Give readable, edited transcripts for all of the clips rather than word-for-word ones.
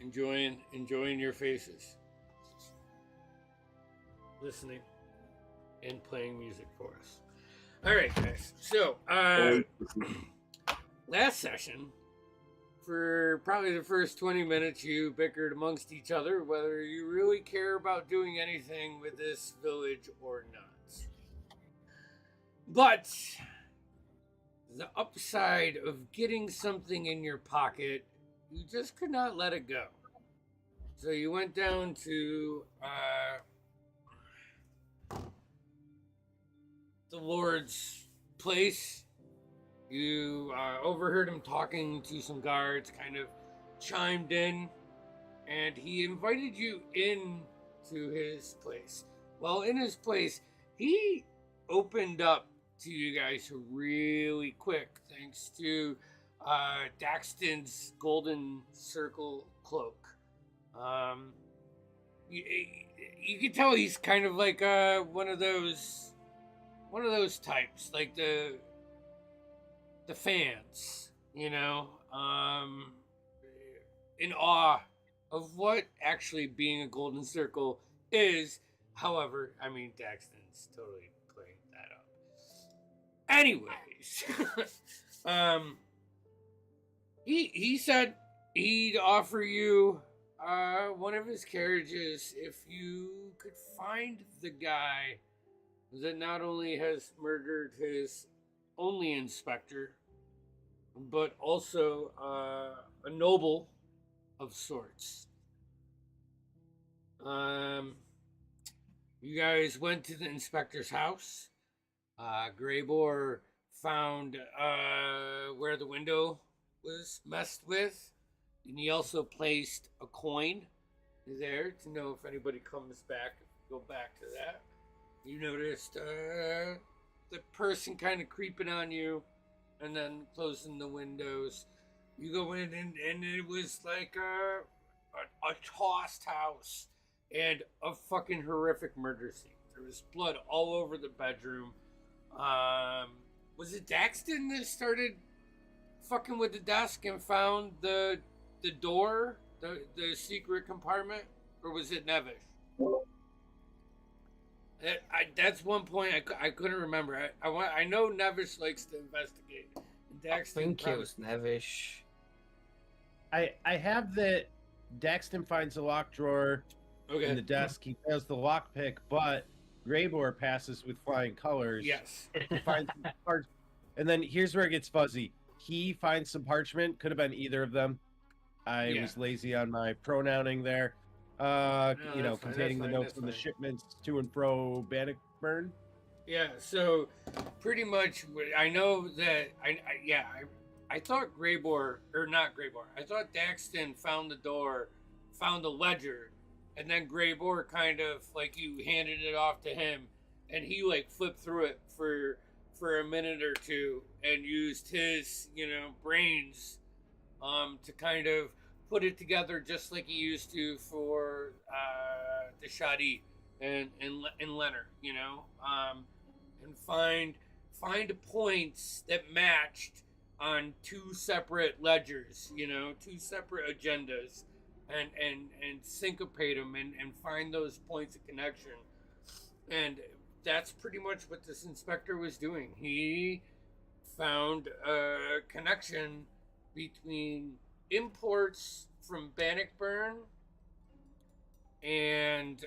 enjoying your faces, listening, and playing music for us. All right, guys. So, last session, for probably the first 20 minutes, you bickered amongst each other whether you really care about doing anything with this village or not. But the upside of getting something in your pocket, you just could not let it go. So you went down to the Lord's place. You overheard him talking to some guards, kind of chimed in, and he invited you in to his place. Well, in his place, he opened up to you guys really quick, thanks to Daxton's golden circle cloak. You can tell he's kind of like one of those types, like the fans, in awe of what actually being a golden circle is. However, I mean, Daxton's totally playing that up. Anyways, he said he'd offer you one of his carriages if you could find the guy that not only has murdered his only inspector, but also a noble of sorts. You guys went to the inspector's house. Graybor found where the window was messed with, and he also placed a coin there to know if anybody comes back. Go back to that. You noticed the person kind of creeping on you, and then closing the windows. You go in, and it was like a tossed house and a fucking horrific murder scene. There was blood all over the bedroom. Was it Daxton that started fucking with the desk and found the door, the secret compartment, or was it Nevish? That's one point I couldn't remember. I know Nevish likes to investigate. I think it was Nevish. I have that Daxton finds a lock drawer in the desk. He has the lockpick, but Graybor passes with flying colors. Yes. He finds some and then here's where it gets fuzzy. He finds some parchment. Could have been either of them. I was lazy on my pronouncing there. Containing the notes from the shipments to and fro Bannockburn. Yeah, so pretty much I know that I thought Graybor, or not Graybor, I thought Daxton found the door, found the ledger, and then Graybor kind of like you handed it off to him, and he like flipped through it for a minute or two and used his brains to kind of put it together just like he used to for the Shadi and Leonard, and find points that matched on two separate ledgers, two separate agendas, and syncopate them and find those points of connection. And that's pretty much what this inspector was doing. He found a connection between imports from Bannockburn and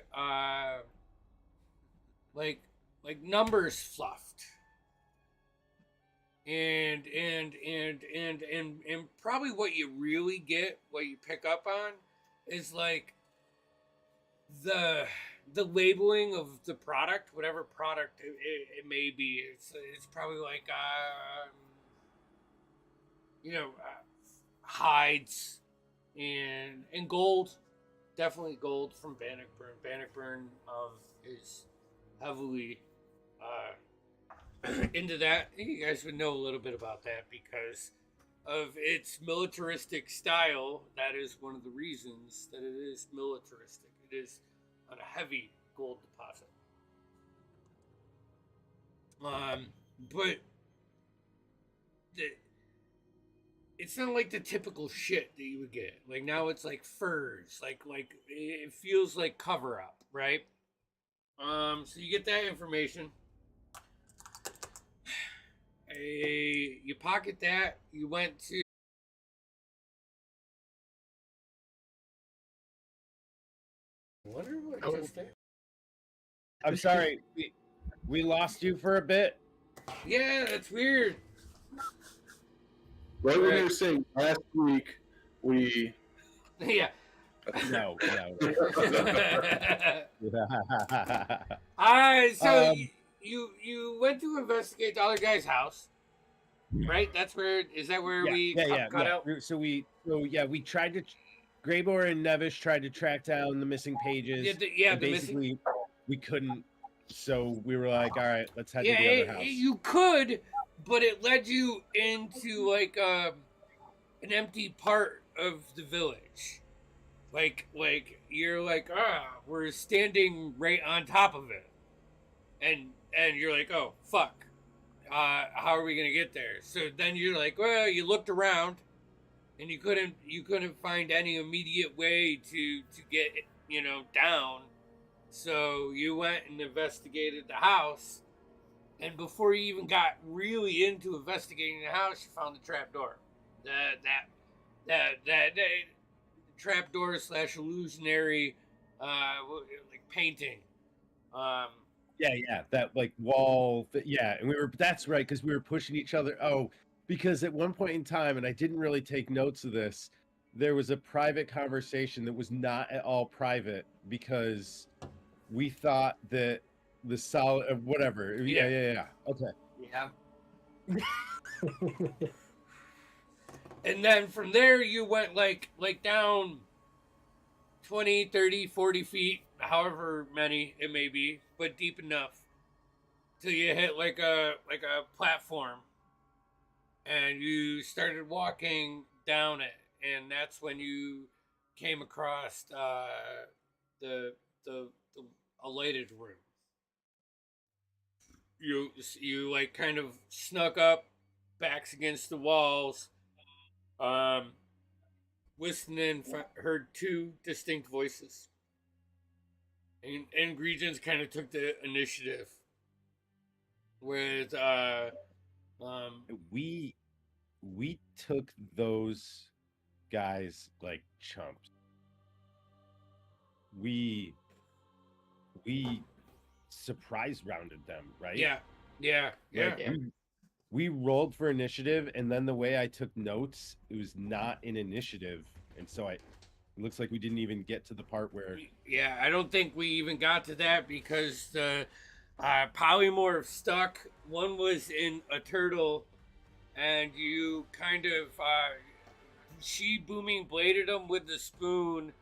like numbers fluffed. And probably what you really get, what you pick up on, is like the labeling of the product, whatever product it may be. It's probably like hides and gold, definitely gold from Bannockburn. Bannockburn is heavily into that. You guys would know a little bit about that because of its militaristic style. That is one of the reasons that it is militaristic. It is on a heavy gold deposit. But it's not like the typical shit that you would get. Like now it's like furs, like it feels like cover up, right? So you get that information. You pocket that. You went to. Wonder what just happened. I'm sorry, we lost you for a bit. Yeah, that's weird. Right when you were saying last week, we. Yeah. No. Alright, so you went to investigate the other guy's house, right? That's where we cut out? So we tried to. Graybor and Nevish tried to track down the missing pages. Basically, we couldn't. So we were like, all right, let's head to the other house. You could, but it led you into like an empty part of the village. Like you're like, we're standing right on top of it. And you're like, oh fuck. How are we gonna get there? So then you're like, well, you looked around and you couldn't find any immediate way to get, down. So you went and investigated the house, and before you even got really into investigating the house, you found the trap door. That trap door / illusionary like painting. That like wall. And that's right, because we were pushing each other. Oh, because at one point in time, and I didn't really take notes of this, there was a private conversation that was not at all private because we thought that the solid whatever. Yeah. Okay. Yeah. And then from there you went like down 20, 30, 40 feet, however many it may be, but deep enough till you hit like a platform, and you started walking down it, and that's when you came across the a lighted room. You like kind of snuck up, backs against the walls, listening, heard two distinct voices, and Regents kind of took the initiative with we took those guys like chumps. We surprise rounded them, right? Yeah. We rolled for initiative, and then the way I took notes, it was not an initiative, and so it looks like we didn't even get to the part where. Yeah, I don't think we even got to that because the polymorph stuck. One was in a turtle, and you kind of she booming bladed him with the spoon.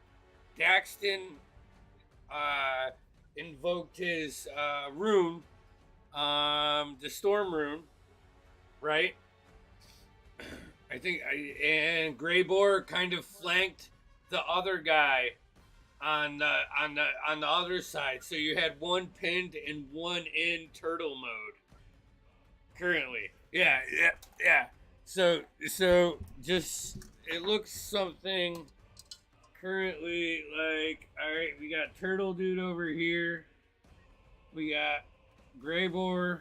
Daxton invoked his rune, the storm rune, right? I think, and Graybor kind of flanked the other guy on the other side. So you had one pinned and one in turtle mode. Currently, yeah. So just it looks something. Currently, like, all right, we got Turtle Dude over here. We got Graybor.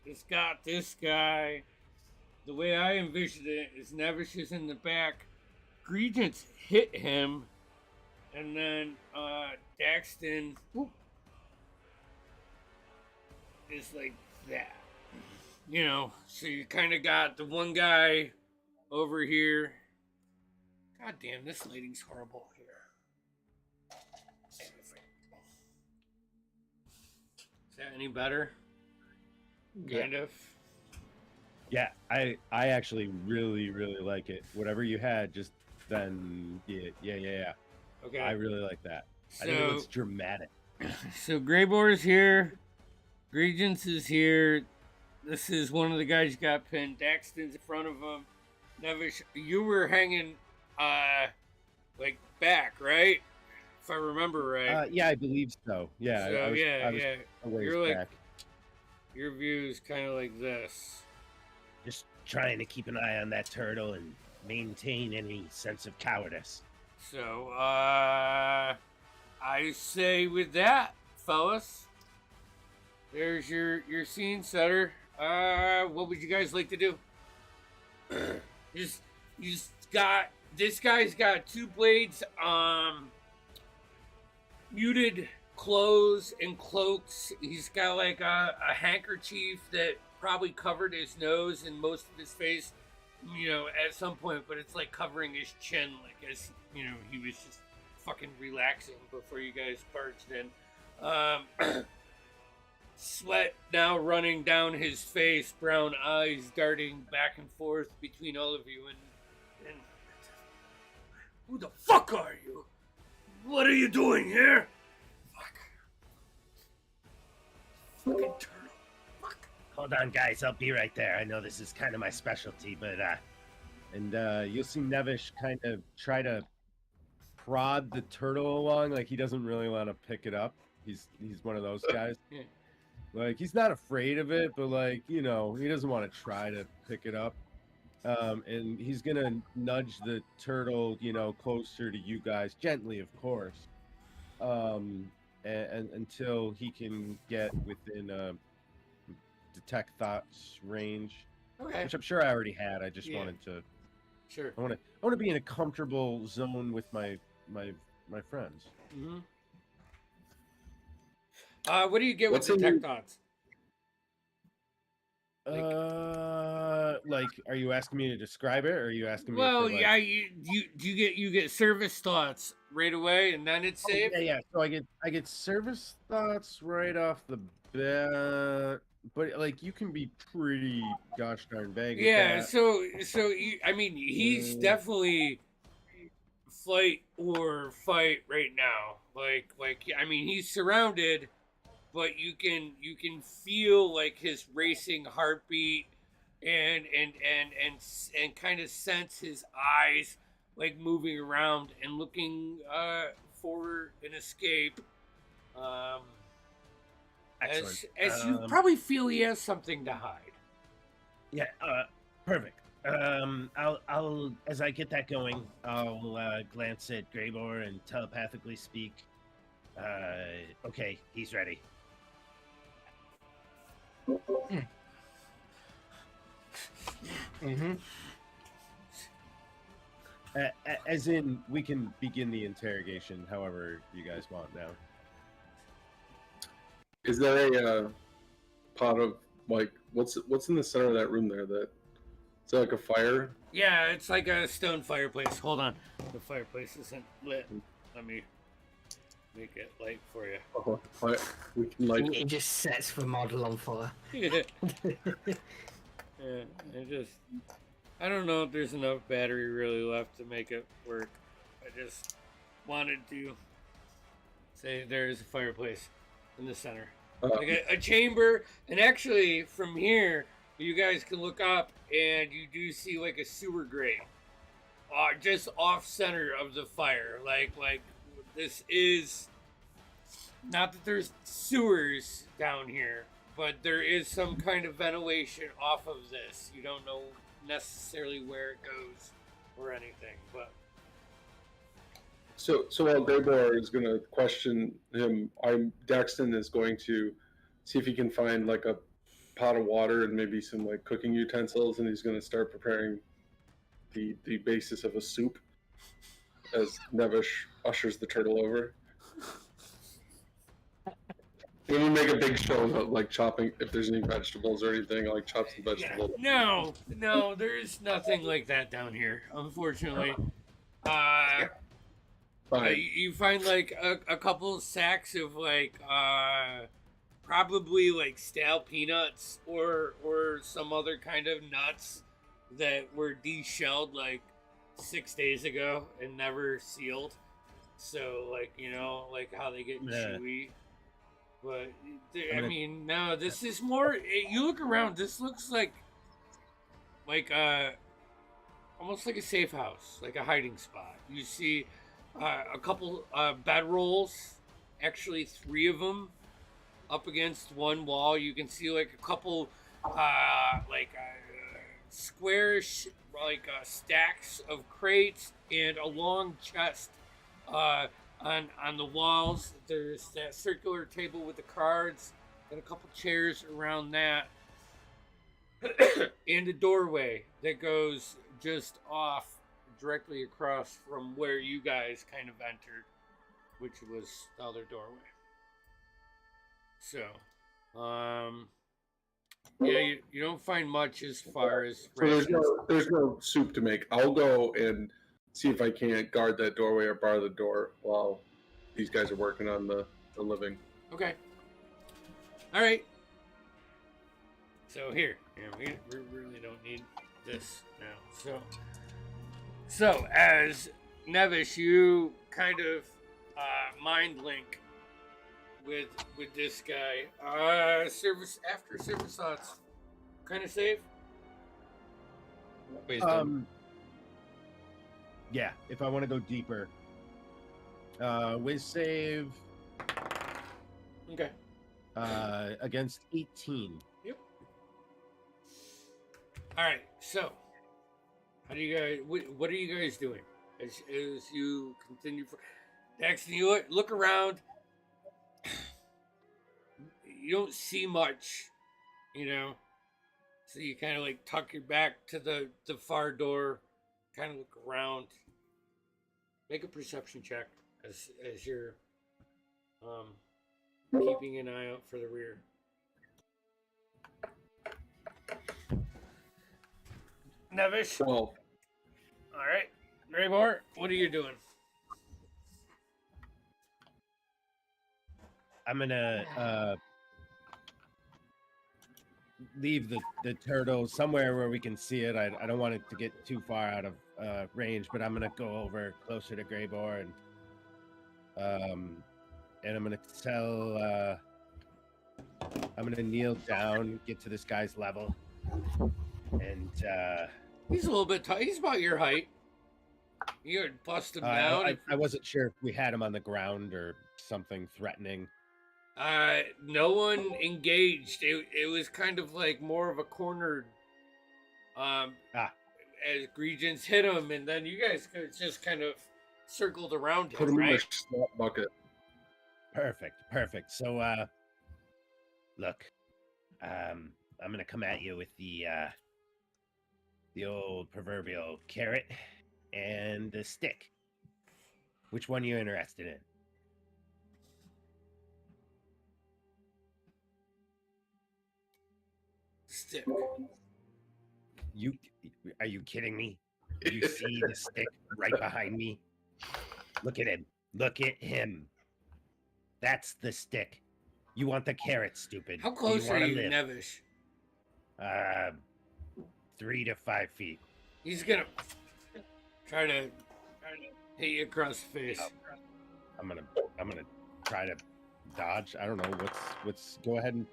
It's got this guy. The way I envisioned it is Nevish is in the back. Regents hit him, and then Daxton is like that. So you kind of got the one guy over here. God damn, this lighting's horrible here. Is that any better? Kind of. Yeah, I actually really, really like it. Whatever you had, just then, yeah. Okay. I really like that. I think it looks dramatic. So Graybor is here. Regents is here. This is one of the guys who got pinned. Daxton's in front of him. Nevish, you were hanging, like back, right? If I remember right. Yeah, I believe so. Yeah. So, I was a ways You're like, back. your view is kind of like this. Just trying to keep an eye on that turtle and maintain any sense of cowardice. So, I say with that, fellas, there's your scene setter. What would you guys like to do? This guy's got 2 blades, muted clothes and cloaks. He's got like a handkerchief that probably covered his nose and most of his face, at some point, but it's like covering his chin, like as he was just fucking relaxing before you guys barged in. Sweat now running down his face, brown eyes darting back and forth between all of you, and who the fuck are you? What are you doing here? Fucking turtle. Fuck. Hold on, guys. I'll be right there. I know this is kind of my specialty, but you'll see Nevish kind of try to prod the turtle along, like he doesn't really want to pick it up. He's one of those guys. Yeah. Like he's not afraid of it, but like he doesn't want to try to pick it up. And he's gonna nudge the turtle, closer to you guys, gently, of course. And until he can get within detect thoughts range, Okay. which I'm sure I already had. I just wanted to. Sure. I want to be in a comfortable zone with my friends. Mm-hmm. What do you get with What's in detect your- thoughts? Like, are you asking me to describe it, or are you asking me? Well, for, like... yeah, you get service thoughts right away, and then it's saved. Yeah. So I get service thoughts right off the bat, but like you can be pretty gosh darn vague. Yeah. At that. So he's definitely flight or fight right now. Like he's surrounded, but you can feel like his racing heartbeat and kind of sense his eyes like moving around and looking for an escape. Excellent. As you probably feel he has something to hide. Yeah. Perfect. I'll as I get that going, I'll glance at Graybor and telepathically speak. Okay, he's ready. Mm-hmm. As in, we can begin the interrogation however you guys want now. Is there a pot of like what's in the center of that room there? Is that like a fire? Yeah, it's like a stone fireplace. Hold on, the fireplace isn't lit. Let me make it light for you. Oh, we can light. It just sets the model on fire. Yeah, I don't know if there's enough battery really left to make it work. I just wanted to say there is a fireplace in the center. Like a chamber, and actually from here you guys can look up and you do see like a sewer grate just off center of the fire. Like this is not that there's sewers down here, but there is some kind of ventilation off of this. You don't know necessarily where it goes or anything, but So while Graybor is going to question him, Daxton is going to see if he can find like a pot of water and maybe some like cooking utensils, and he's going to start preparing the basis of a soup as Nevish ushers the turtle over. When we make a big show about like chopping, if there's any vegetables or anything, like chop some vegetables. Yeah, no, there's nothing like that down here, unfortunately. You find like a couple sacks of like probably like stale peanuts or some other kind of nuts that were deshelled like 6 days ago and never sealed. So like like how they get chewy. But I mean, no, this is more. You look around. This looks like almost like a safe house, like a hiding spot. You see a couple bedrolls, actually 3 of them, up against one wall. You can see like a couple squarish, like stacks of crates and a long chest on the walls. There's that circular table with the cards and a couple chairs around that, and a doorway that goes just off directly across from where you guys kind of entered, which was the other doorway. So, yeah, you don't find much as far as So there's no soup to make. I'll go and see if I can't guard that doorway or bar the door while these guys are working on the living. Okay. All right. So here, yeah, we really don't need this now. So as Nevish, you kind of mind link with this guy. Service thoughts. Kind of save. Yeah, if I want to go deeper. Wiz save. Okay. Against 18. Yep. All right. So, how do you guys? What are you guys doing as you continue? Daxton, you look around. You don't see much, So you kind of like tuck your back to the far door, kind of look around. Make a perception check as you're keeping an eye out for the rear. Nevish. 12. All right, Raymore, what are you doing? I'm gonna leave the turtle somewhere where we can see it. I don't want it to get too far out of range, but I'm gonna go over closer to Greybor and I'm gonna tell. I'm gonna kneel down, get to this guy's level, and He's a little bit tall. He's about your height. You would bust him down. I wasn't sure if we had him on the ground or something threatening. No one engaged. It was kind of like more of a cornered. As Regents hit him, and then you guys just kind of circled around him, Put him right? in a slot bucket. Perfect. So, look, I'm gonna come at you with the old proverbial carrot and the stick. Which one are you interested in? Stick. Are you kidding me? You see the stick right behind me? Look at him. Look at him. That's the stick. You want the carrot, stupid. How close are you, live? Nevish? 3 to 5 feet. He's gonna try to hit you across the face. I'm gonna try to dodge. I don't know what's. Go ahead and.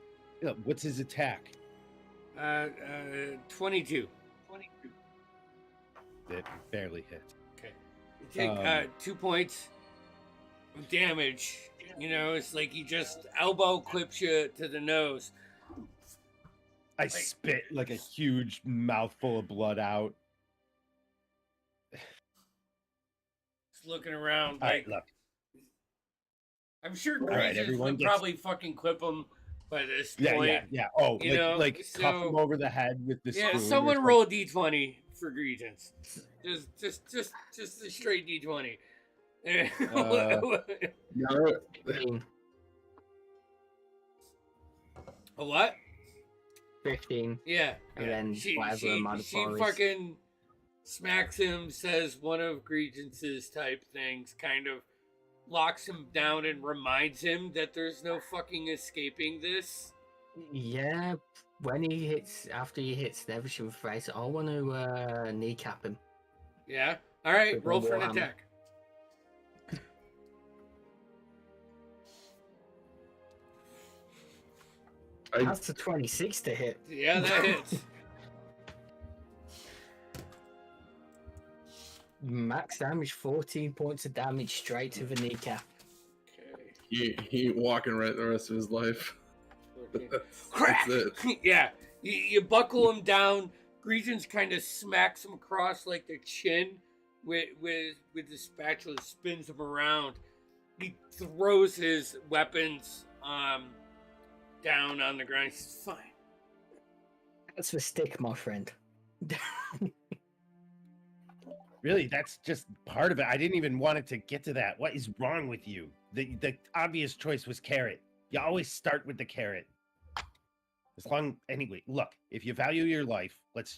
What's his attack? 22. It barely hit. Okay. You take 2 points of damage. It's like he just elbow clips you to the nose. I spit like a huge mouthful of blood out. Just looking around. All right, look. I'm sure right, Regents would probably fucking clip him by this point. Yeah. Oh, like so, cuff him over the head with the spoon. Yeah, someone roll a d20 for Regents. Just a straight d20. A what? 15. Yeah. And then she modifier is. fucking smacks him, says one of Regents' type things, kind of locks him down and reminds him that there's no fucking escaping this. Yeah, after he hits Nevish with face, I want to kneecap him. Yeah. All right, With roll the for an warhammer. attack. That's a 26 to hit. Yeah, that hits. Max damage, 14 points of damage straight to the kneecap. Okay. He ain't walking right the rest of his life. Crack! That's it. Yeah, you buckle him down, Greetings kind of smacks him across like the chin with the spatula, spins him around. He throws his weapons down on the ground. He says, "Fine." That's the stick, my friend. Really, that's just part of it. I didn't even want it to get to that. What is wrong with you? The obvious choice was carrot. You always start with the carrot. Anyway, look, if you value your life, let's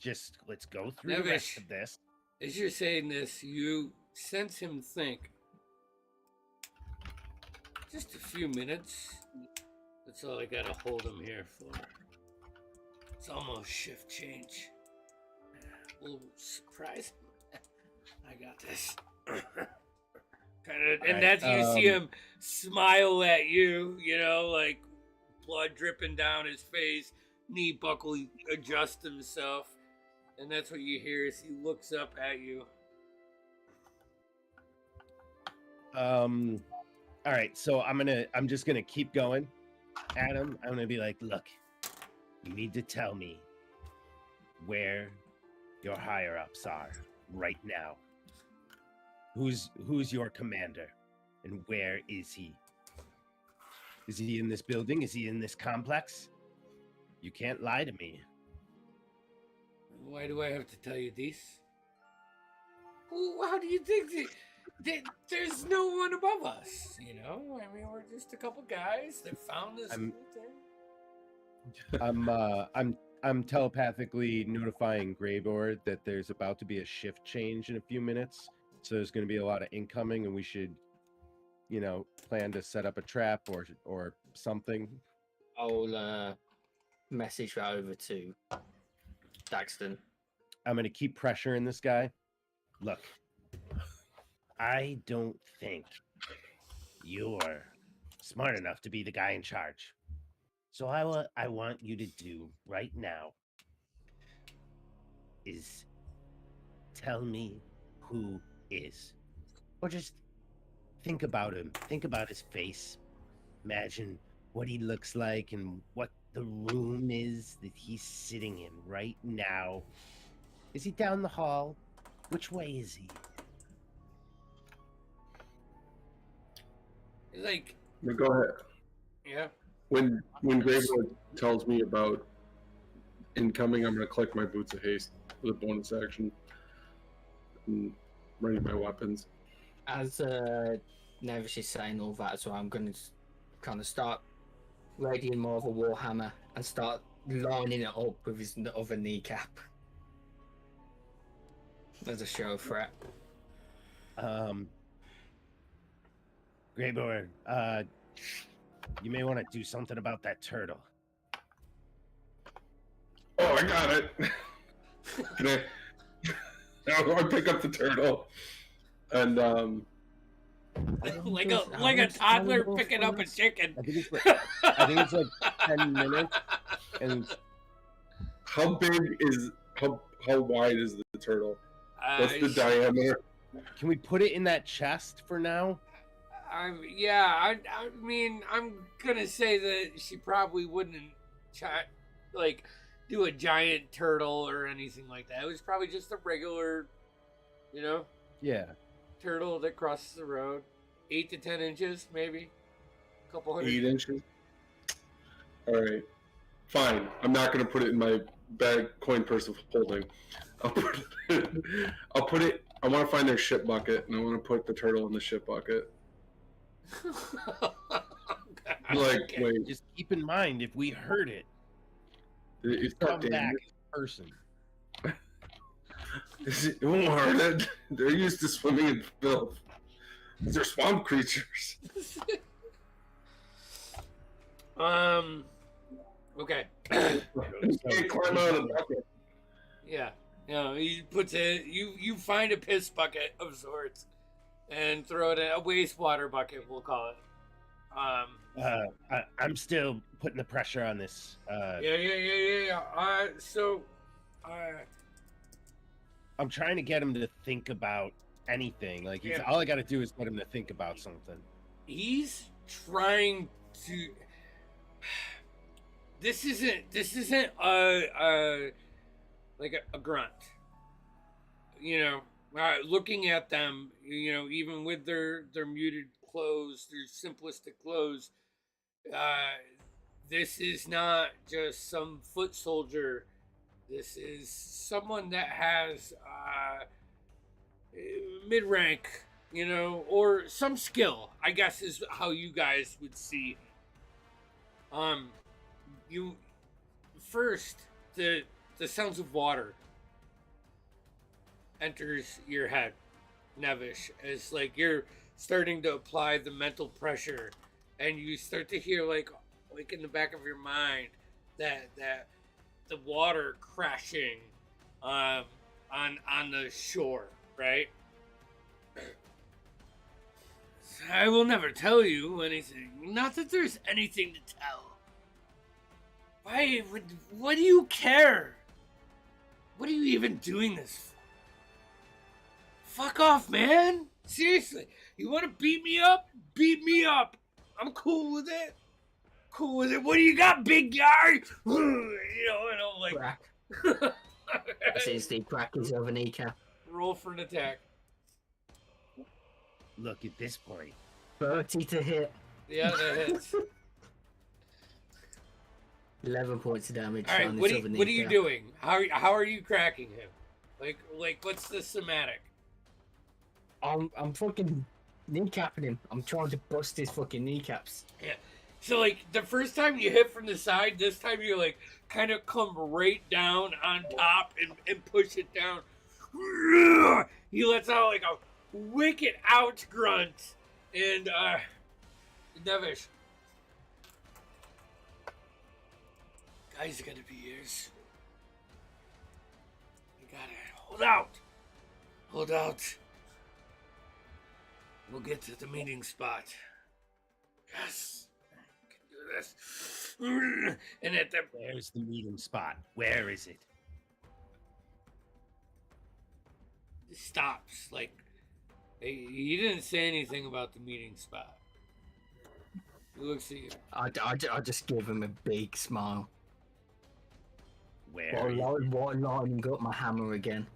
go through the rest of this. As you're saying this, you sense him think. Just a few minutes. That's all I gotta hold him here for. It's almost shift change. We'll surprise him. I got this. And that's you see him smile at you, like blood dripping down his face, knee buckle adjust himself, and that's what you hear as he looks up at you. All right, so I'm just gonna keep going, Adam. I'm gonna be like, look, you need to tell me where your higher ups are right now. Who's your commander, and where is he? Is he in this building? Is he in this complex? You can't lie to me. Why do I have to tell you this? Well, how do you think there's no one above us? I mean, we're just a couple guys that found this thing. I'm telepathically notifying Graybor that there's about to be a shift change in a few minutes. So there's going to be a lot of incoming, and we should, plan to set up a trap or something. I'll message that over to Daxton. I'm going to keep pressuring this guy. Look, I don't think you're smart enough to be the guy in charge. So I want you to do right now is tell me who is. Or just think about him. Think about his face. Imagine what he looks like and what the room is that he's sitting in right now. Is he down the hall? Which way is he? Like, Go ahead. Yeah. When Gravewood tells me about incoming, I'm going to collect my boots of haste with a bonus action and ready my weapons. As Nevis is saying all that, so I'm going to kind of start readying more of a warhammer and start lining it up with his other kneecap as a show threat. Graybor, you may want to do something about that turtle. Oh, I got it. I'll pick up the turtle, and like a toddler picking up a chicken. I think it's like 10 minutes. And how wide is the turtle? What's the diameter? Can we put it in that chest for now? I mean, I'm gonna say that she probably wouldn't do a giant turtle or anything like that. It was probably just a regular, Yeah. turtle that crosses the road. 8 to 10 inches, maybe. A couple hundred. 8 inches. All right, fine. I'm not gonna put it in my bag coin purse of holding. I'll put it. I want to find their ship bucket, and I want to put the turtle in the ship bucket. Wait. Just keep in mind, if we hurt it, It's come not back dangerous. in person. It won't hurt it. They're used to swimming in filth. They're swamp creatures. Okay. You can't climb out of the bucket. Yeah. He puts it. You find a piss bucket of sorts, and throw it in a wastewater bucket. We'll call it. I'm still putting the pressure on this. Yeah. I'm trying to get him to think about anything. All I got to do is get him to think about something. He's trying to. This isn't like a grunt. You know, looking at them, you know, even with their muted clothes, their simplistic clothes, this is not just some foot soldier. This is someone that has mid rank, you know, or some skill, I guess is how you guys would see. You first the sounds of water enters your head, Nevish, as like you're starting to apply the mental pressure, and you start to hear like in the back of your mind that the water crashing on the shore, right? I will never tell you anything. Not that there's anything to tell. What do you care? What are you even doing this for? Fuck off, man. Seriously. You want to beat me up? Beat me up. I'm cool with it. Cool with it. What do you got, big guy? You know, and I'm like... Crack. Since the crack is over kneecap. Roll for an attack. Look, at this point. 30 to hit. Yeah, that hits. 11 points of damage. All right, on what this are you doing? How are you cracking him? Like what's the somatic? I'm fucking kneecapping him. I'm trying to bust his fucking kneecaps. Yeah. So like the first time you hit from the side, this time you like kind of come right down on top and push it down. He lets out like a wicked out grunt, and Nevish. Guys are gonna be yours. You gotta hold out. Hold out. We'll get to the meeting spot. Yes. I can do this. And at the... Where's the meeting spot? Where is it? It stops. Like, he didn't say anything about the meeting spot. He looks at you. I just give him a big smile. Where? Lining up my hammer again.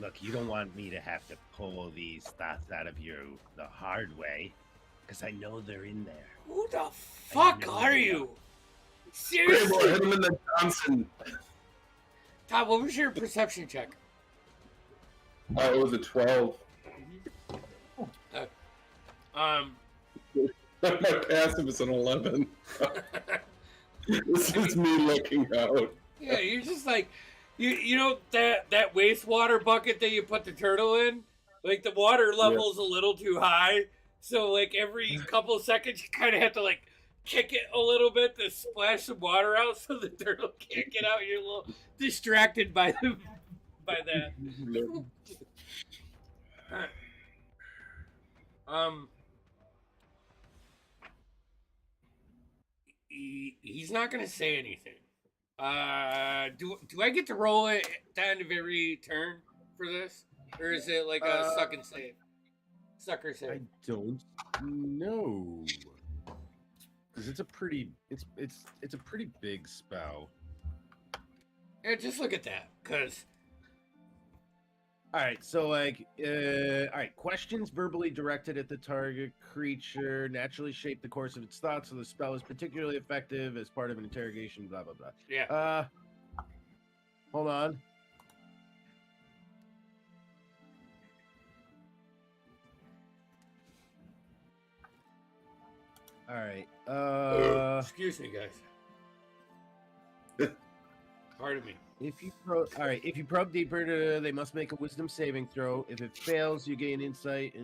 Look, you don't want me to have to pull these thoughts out of you the hard way, because I know they're in there. Who the fuck are you? Seriously? Grable, hit him in the Johnson. Todd, what was your perception check? It was a 12. My passive is an 11. This is me looking out. Yeah, you're just like, you know that wastewater bucket that you put the turtle in? Like the water level's a little too high, so like every couple of seconds you kind of have to like kick it a little bit to splash some water out so the turtle can't get out. You're a little distracted by that. He's not gonna say anything. Do I get to roll it at the end of every turn for this, or is it like a suck and save? Sucker save. I don't know, because it's a pretty it's a pretty big spell. Yeah, just look at that, cause. All right, so like, all right, questions verbally directed at the target creature naturally shape the course of its thoughts, so the spell is particularly effective as part of an interrogation, blah, blah, blah. Yeah. Hold on. All right, Excuse me, guys. Pardon me. If you probe deeper, they must make a wisdom saving throw. If it fails, you gain insight.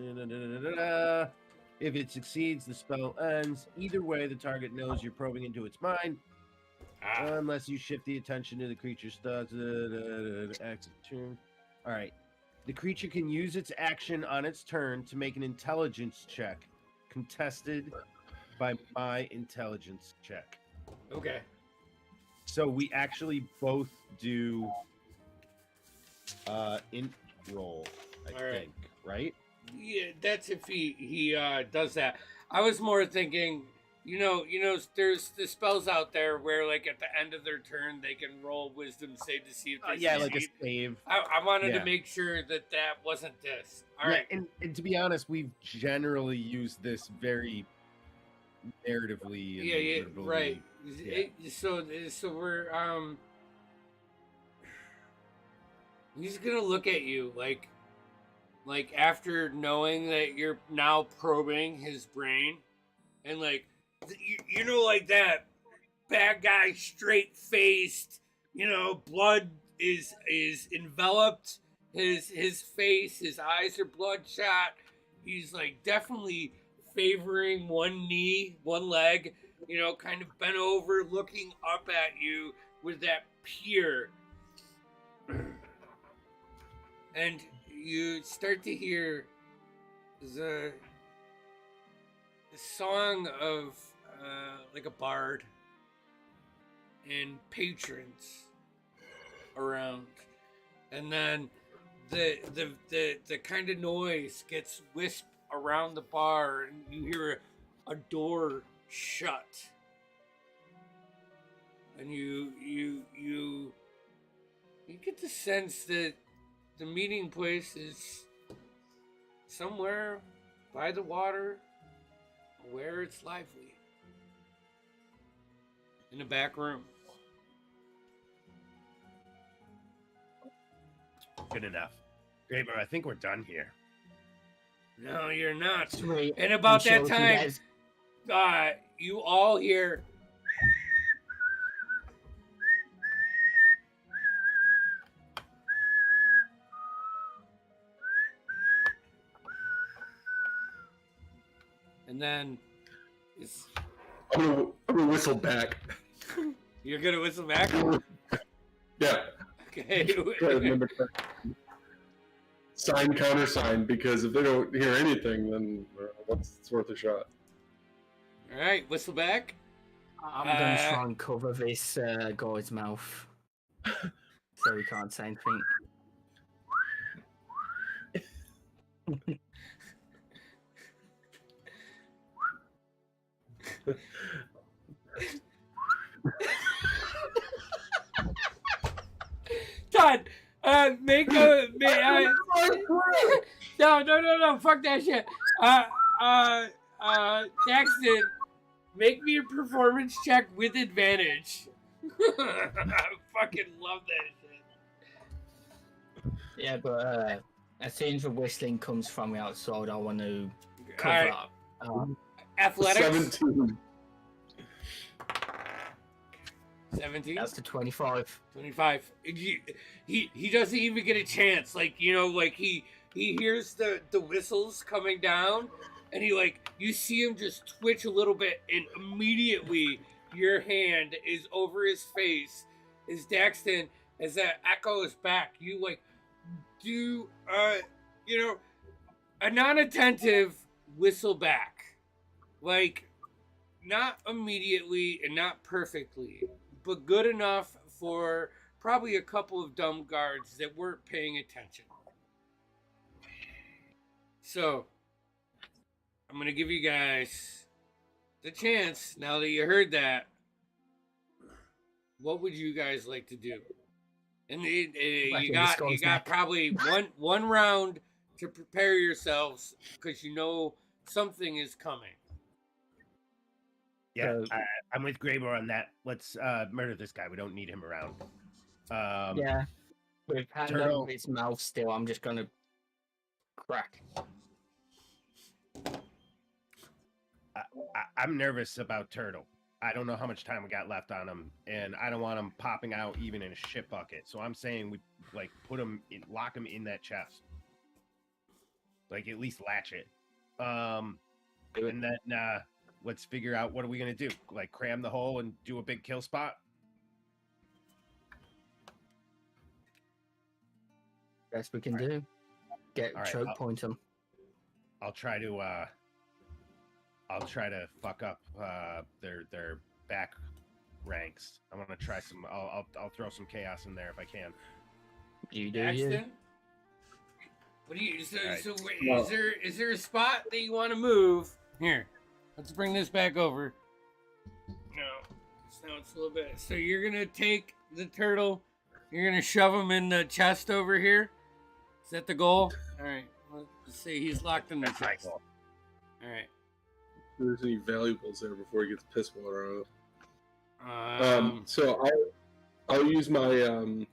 If it succeeds, the spell ends. Either way, the target knows you're probing into its mind. Unless you shift the attention to the creature's thoughts. Active turn. All right. The creature can use its action on its turn to make an intelligence check, contested by my intelligence check. Okay. So we actually both do int roll, I think, right? Yeah, that's if he does that. I was more thinking there's the spells out there where, like, at the end of their turn, they can roll wisdom save to see if they Yeah, like a succeed. save. I wanted Yeah. to make sure that wasn't this. All Yeah, right. and to be honest, we've generally used this very narratively. And Yeah, verbally. right. Yeah. So we're he's gonna look at you like after knowing that you're now probing his brain, and like like that bad guy, straight faced, blood is enveloped his face, his eyes are bloodshot. He's like definitely favoring one knee, one leg, kind of bent over, looking up at you with that peer. And you start to hear the song of like a bard and patrons around, and then the kind of noise gets whisked around the bar, and you hear a door shut, and you get the sense that the meeting place is somewhere by the water where it's lively, in the back room. Good enough. Great, but I think we're done here. No, you're not. Sweet. And about I'm that sure time, guys- you all hear and then it's I'm gonna whistle back. you're gonna whistle back? Yeah. Okay. Go ahead, remember that. Sign, countersign, because if they don't hear anything, then it's worth a shot. All right, whistle back. I'm going to try and cover this guy's mouth so he can't say anything. Todd, no, fuck that shit. Daxton, make me a performance check with advantage. I fucking love that shit. Yeah, but as soon as the whistling comes from the outside, I want to All cover right. up. Athletics. 17. 17. That's the 25. 25. He doesn't even get a chance. Like, he hears the whistles coming down, and you see him just twitch a little bit, and immediately your hand is over his face. As Daxton, as that echoes back, you do a non-attentive whistle back. Not immediately and not perfectly, but good enough for probably a couple of dumb guards that weren't paying attention. So, I'm going to give you guys the chance, now that you heard that. What would you guys like to do? And you got probably one round to prepare yourselves, because something is coming. Yeah, I'm with Graybor on that. Let's murder this guy. We don't need him around. Yeah. With hand Turtle. over his mouth still, I'm just going to crack. I'm nervous about Turtle. I don't know how much time we got left on him, and I don't want him popping out even in a shit bucket. So I'm saying we lock him in that chest, at least latch it, and then let's figure out what are we gonna do. Cram the hole and do a big kill spot. Best we can do. Get right, choke point him. I'll try to fuck up their back ranks. I'm gonna try some. I'll throw some chaos in there if I can. You do. Daxton? What do you? Right. So wait, is there a spot that you want to move? Here, let's bring this back over. now it's a little bit. So you're gonna take the turtle. You're gonna shove him in the chest over here. Is that the goal? All right. Let's see. He's locked in the chest. All right. If there's any valuables there before he gets piss water on it. So I'll use my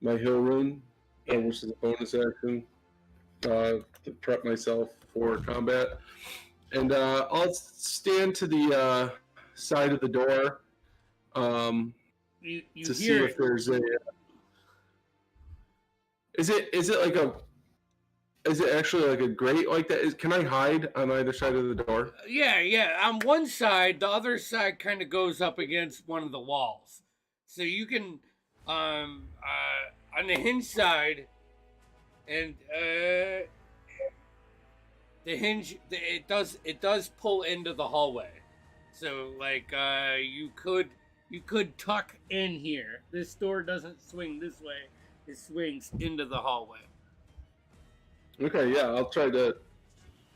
my heal rune, which is a bonus action, to prep myself for combat, and I'll stand to the side of the door you to see if there's a. Is it actually like a grate like that? Can I hide on either side of the door? Yeah. On one side, the other side kind of goes up against one of the walls, so you can on the hinge side, and the hinge it does pull into the hallway, so like you could tuck in here. This door doesn't swing this way; it swings into the hallway. Okay, yeah, I'll try to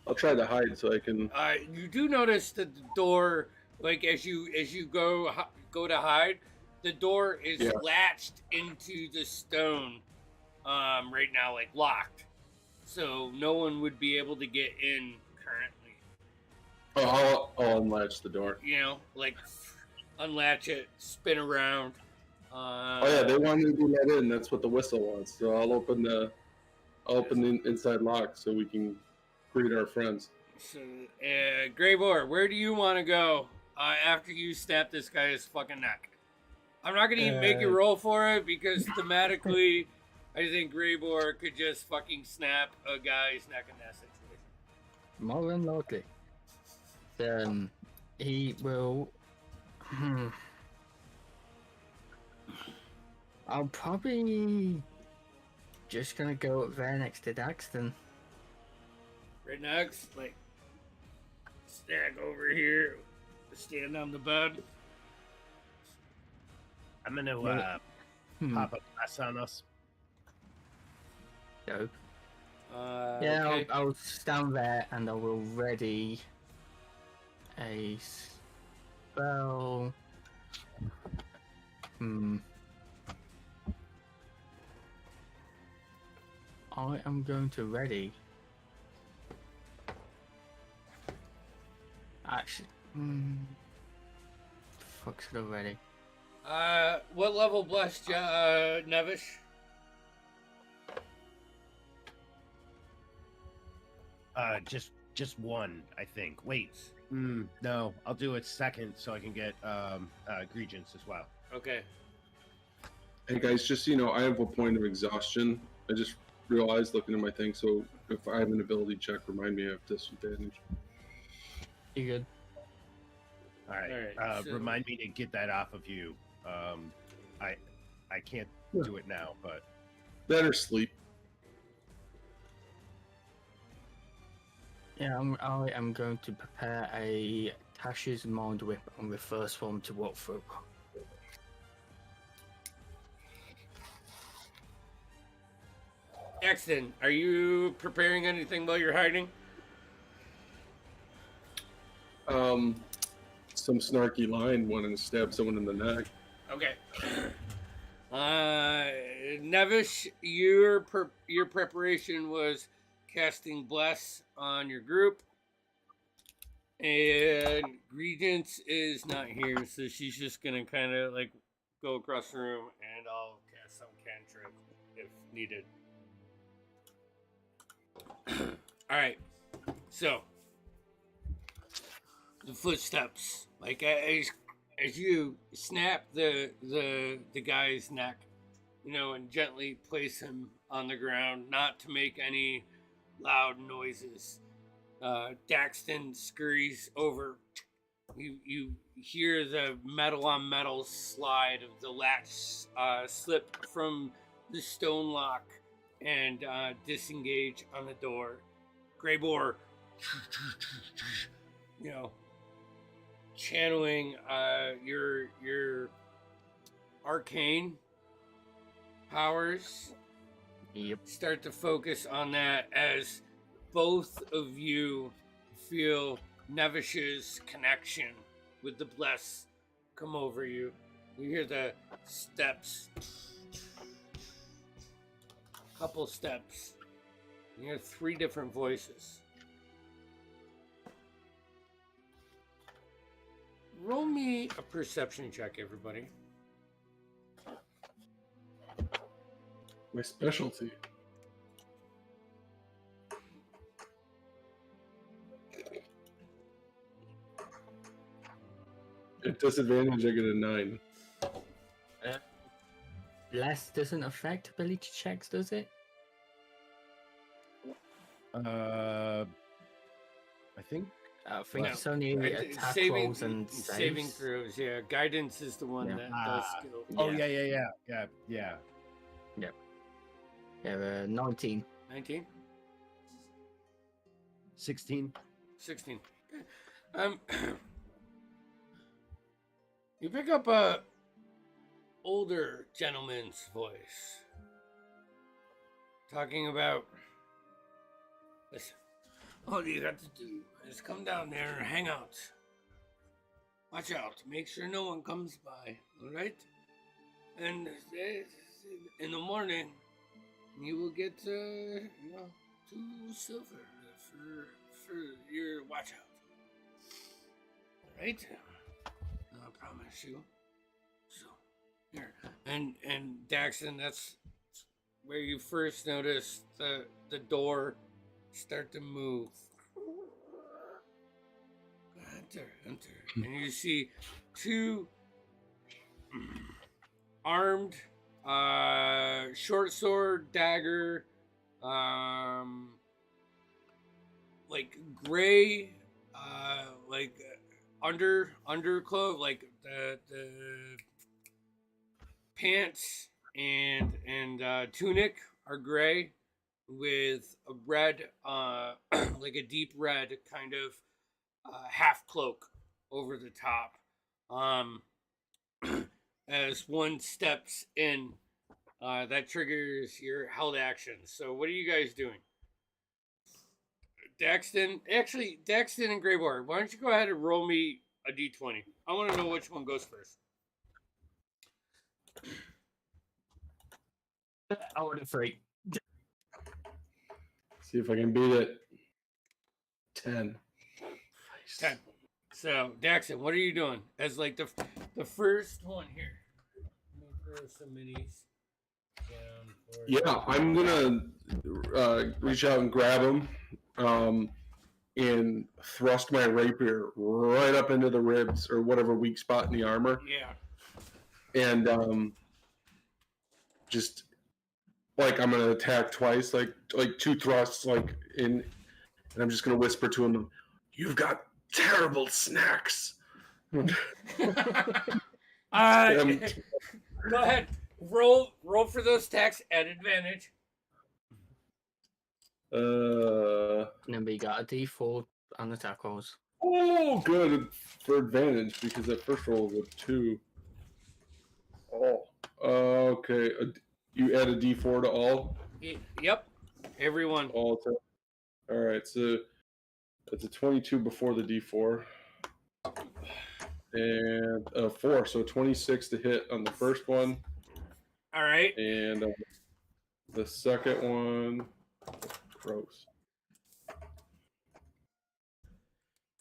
hide so I can. You do notice that the door, like as you go to hide, the door is latched into the stone, right now, like locked, so no one would be able to get in currently. Oh, I'll unlatch the door. You know, like unlatch it, spin around. Oh yeah, they wanted to be let in. That's what the whistle wants. So I'll open the inside lock so we can greet our friends. So, Gravor, where do you want to go after you snap this guy's fucking neck? I'm not gonna even make you roll for it because thematically, I think Gravor could just fucking snap a guy's neck in that situation. More than likely. Then he will. I'll probably just gonna go up there next to Daxton. Right next, like stack over here, stand on the bed. I'm gonna pop a glass on us. Dope. Yeah, okay. I'll stand there and I will ready a spell. I am going to ready. Actually, fuck should I ready? What level blessed Nevish? Just one, I think. Wait, no, I'll do it second so I can get Egregious as well. Okay. Hey guys, just so you know, I have a point of exhaustion. I just realized looking at my thing, so if I have an ability check, remind me I have disadvantage. You good? All right. Remind me to get that off of you. I can't do it now, but better sleep. Yeah, I am going to prepare a Tasha's Mind Whip on the first one to walk through. Exton, are you preparing anything while you're hiding? Some snarky line wanting to stab someone in the neck. Okay. Nevish, your preparation was casting Bless on your group. And Regence is not here, so she's just gonna kind of like go across the room and I'll cast some cantrip if needed. Alright. So the footsteps. Like as you snap the guy's neck, you know, and gently place him on the ground, not to make any loud noises. Daxton scurries over. You hear the metal on metal slide of the latch slip from the stone lock and disengage on the door. Graybor, you know, channeling your arcane powers. Yep. Start to focus on that as both of you feel Nevish's connection with the Bless come over you. You hear the steps. Couple steps. You hear 3 different voices. Roll me a perception check, everybody. My specialty. At disadvantage, I get a 9. Less doesn't affect ability checks, does it? I think. I think No. it's only attack rolls and saving saves. throws. Yeah, guidance is the one Yeah. that does skill. Oh Yeah. yeah. Yeah, 19. 19, 16. 16. You pick up a older gentleman's voice talking about, listen, all you got to do is come down there and hang out. Watch out, make sure no one comes by, all right? And in the morning, you will get 2 silver for your watch out. All right? I promise you. So, here. And Daxton, that's where you first notice the door start to move. Enter. And you see 2 armed, short sword, dagger, like gray, like underclothes, like the pants and tunic are gray with a red, like a deep red kind of half cloak over the top. As one steps in, that triggers your held action. So what are you guys doing? Daxton and Greyboard, why don't you go ahead and roll me a d20? I want to know which one goes first. I would have 3. See if I can beat it. 10. 10. So, Daxton, what are you doing? As like the first one here. Let me throw some minis down for you. Yeah, I'm gonna reach out and grab him, and thrust my rapier right up into the ribs or whatever weak spot in the armor, Yeah. and just like I'm gonna attack twice, like 2 thrusts, like in, and I'm just gonna whisper to him, "You've got terrible snacks." Go ahead. Roll for those attacks at advantage. Remember, you got a D4 on attack rolls. Oh, good for advantage because that first roll was a 2. Oh, okay. You add a D4 to all. Yep, everyone. All right. So it's a 22 before the D4, and a 4, so 26 to hit on the first one. All right. And the second one, gross.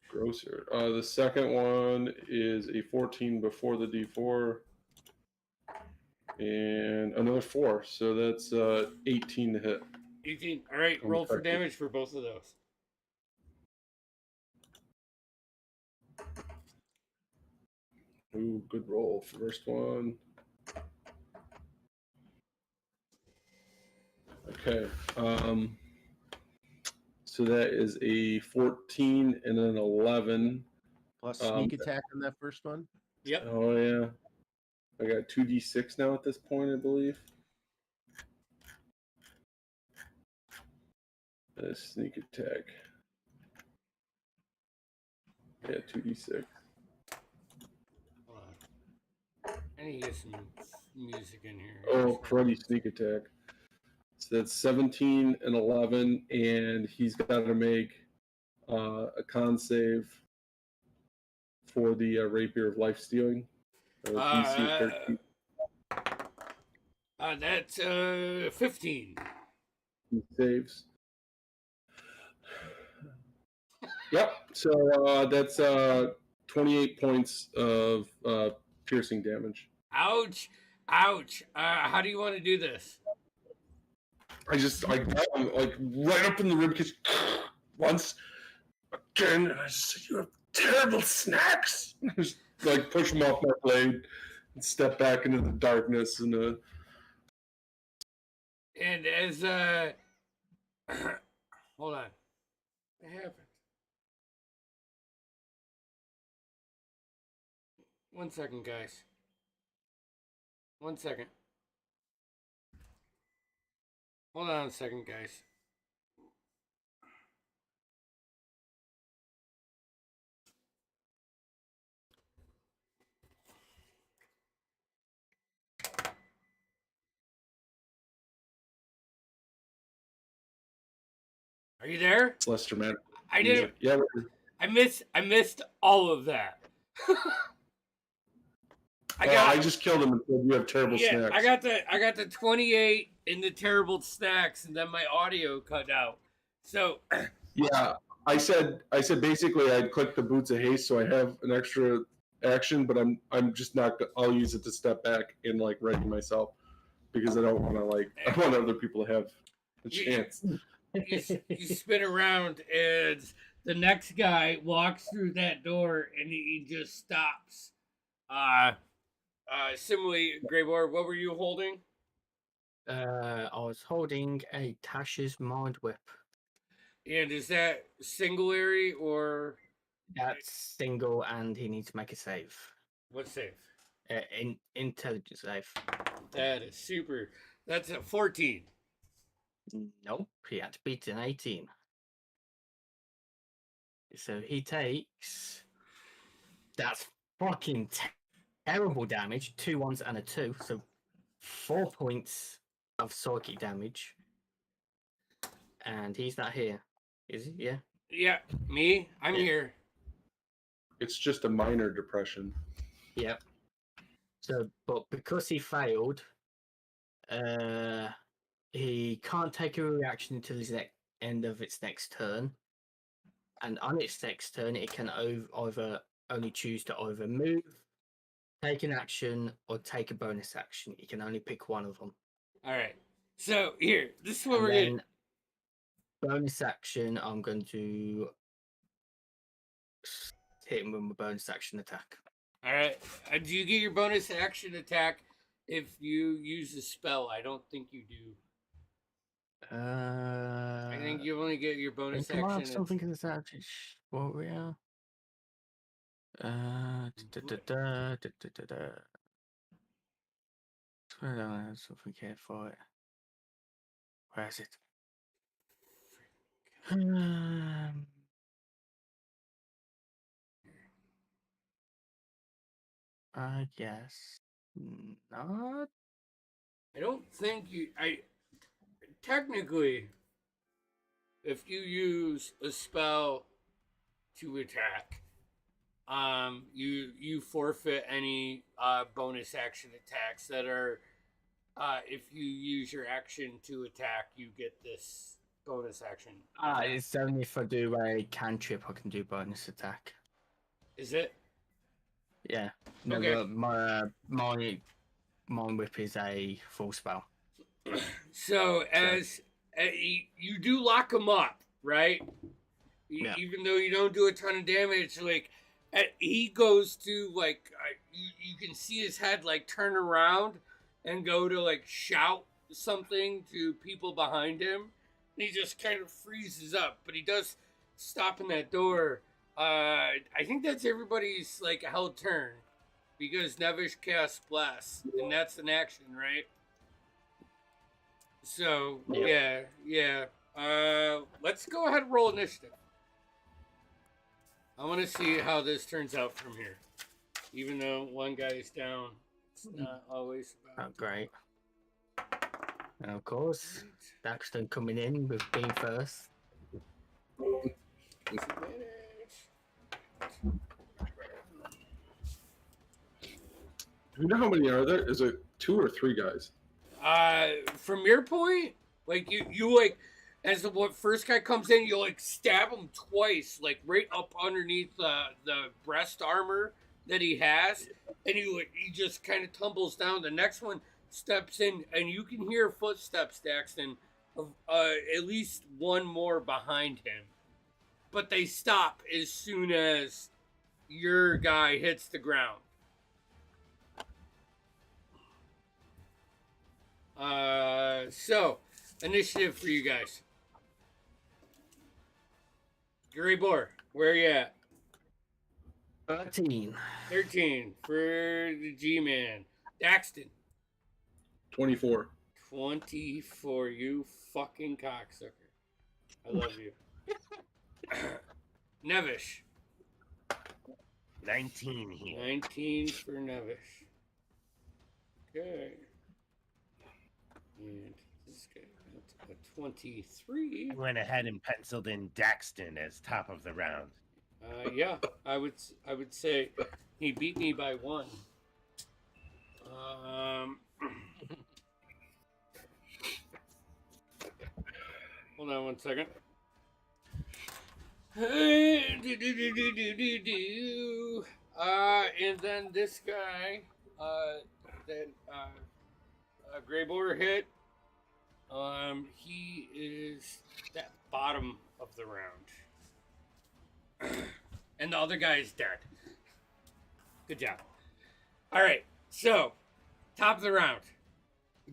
Grosser. The second one is a 14 before the D4, and another 4, so that's 18 to hit. 18. All right. Roll for damage for both of those. Ooh, good roll. First one. Okay. So that is a 14 and an 11. Plus sneak attack on that first one. Yep. Oh, yeah. I got 2d6 now at this point, I believe. Sneak attack. Yeah, 2d6. Hold on. I need to get some music in here. Oh, cruddy sneak attack. So that's 17 and 11, and he's got to make a con save for the Rapier of Life Stealing. DC 13. That's 15. He saves. Yep. So that's 28 points of piercing damage. Ouch! Ouch! How do you want to do this? I got him like right up in the ribcage once again. And I just said, "You have terrible snacks." Just like push him off my blade and step back into the darkness and. And as hold on, what happened? 1 second, guys. 1 second. Hold on a second, guys. Are you there? It's less dramatic. I didn't. Yeah. I missed all of that. I just killed him and said you have terrible snacks. I got the 28 in the terrible snacks, and then my audio cut out. So yeah, I said basically I'd click the boots of haste, so I have an extra action, but I'm just not. I'll use it to step back and like ready myself because I don't want to like. I want other people to have a chance. You spin around, and the next guy walks through that door, and he just stops. Similarly, Graybor, what were you holding? I was holding a Tasha's Mind Whip. And is that singularity or? That's single, and he needs to make a save. What save? Intelligence save. That is super. That's a 14. Nope, he had to beat an 18. So he takes. That's fucking terrible damage. 2 1s and a 2, so 4 points of psychic damage. And he's not here, is he? Yeah. Yeah, me. I'm here. It's just a minor depression. Yep. So, but because he failed, he can't take a reaction until the end of its next turn. And on its next turn, it can either only choose to either move, take an action, or take a bonus action. You can only pick one of them. All right. So here, this is what And we're then going to. Bonus action, I'm going to hit him with my bonus action attack. All right. Do you get your bonus action attack if you use a spell? I don't think you do. I think you only get your bonus action. I have something in this action. What we are? I don't have something here for it. Where is it? I guess not. I don't think you. Technically, if you use a spell to attack, you forfeit any bonus action attacks that are. If you use your action to attack, you get this bonus action. It's only if I do a cantrip I can do bonus attack. Is it? Yeah. No, Okay. but my Mind Whip is a full spell. So as you do lock him up, right? Yeah. Even though you don't do a ton of damage, like he goes to like you can see his head like turn around and go to like shout something to people behind him. And he just kind of freezes up, but he does stop in that door. I think that's everybody's like held turn because Nevish casts Bless, and that's an action, right? So yeah. Let's go ahead and roll initiative. I want to see how this turns out from here. Even though one guy is down, it's not always about. Oh, great. And of course, Daxton coming in with being first. you know how many are there? Is it 2 or 3 guys? From your point, like you like, as the first guy comes in, you like stab him twice, like right up underneath the breast armor that he has, and he just kind of tumbles down. The next one steps in, and you can hear footsteps, Daxton, of at least one more behind him, but they stop as soon as your guy hits the ground. So initiative for you guys. Gary Boar, where are you at? 13. 13 for the G-Man. Daxton. 24. 24, you fucking cocksucker. I love you. Nevish. 19 here. 19 for Nevish. Okay. And this guy got a 23. I went ahead and penciled in Daxton as top of the round. Yeah, I would say he beat me by 1. Hold on 1 second. And then this guy, that Gray Border hit. He is at bottom of the round. And the other guy is dead. Good job. Alright, so top of the round.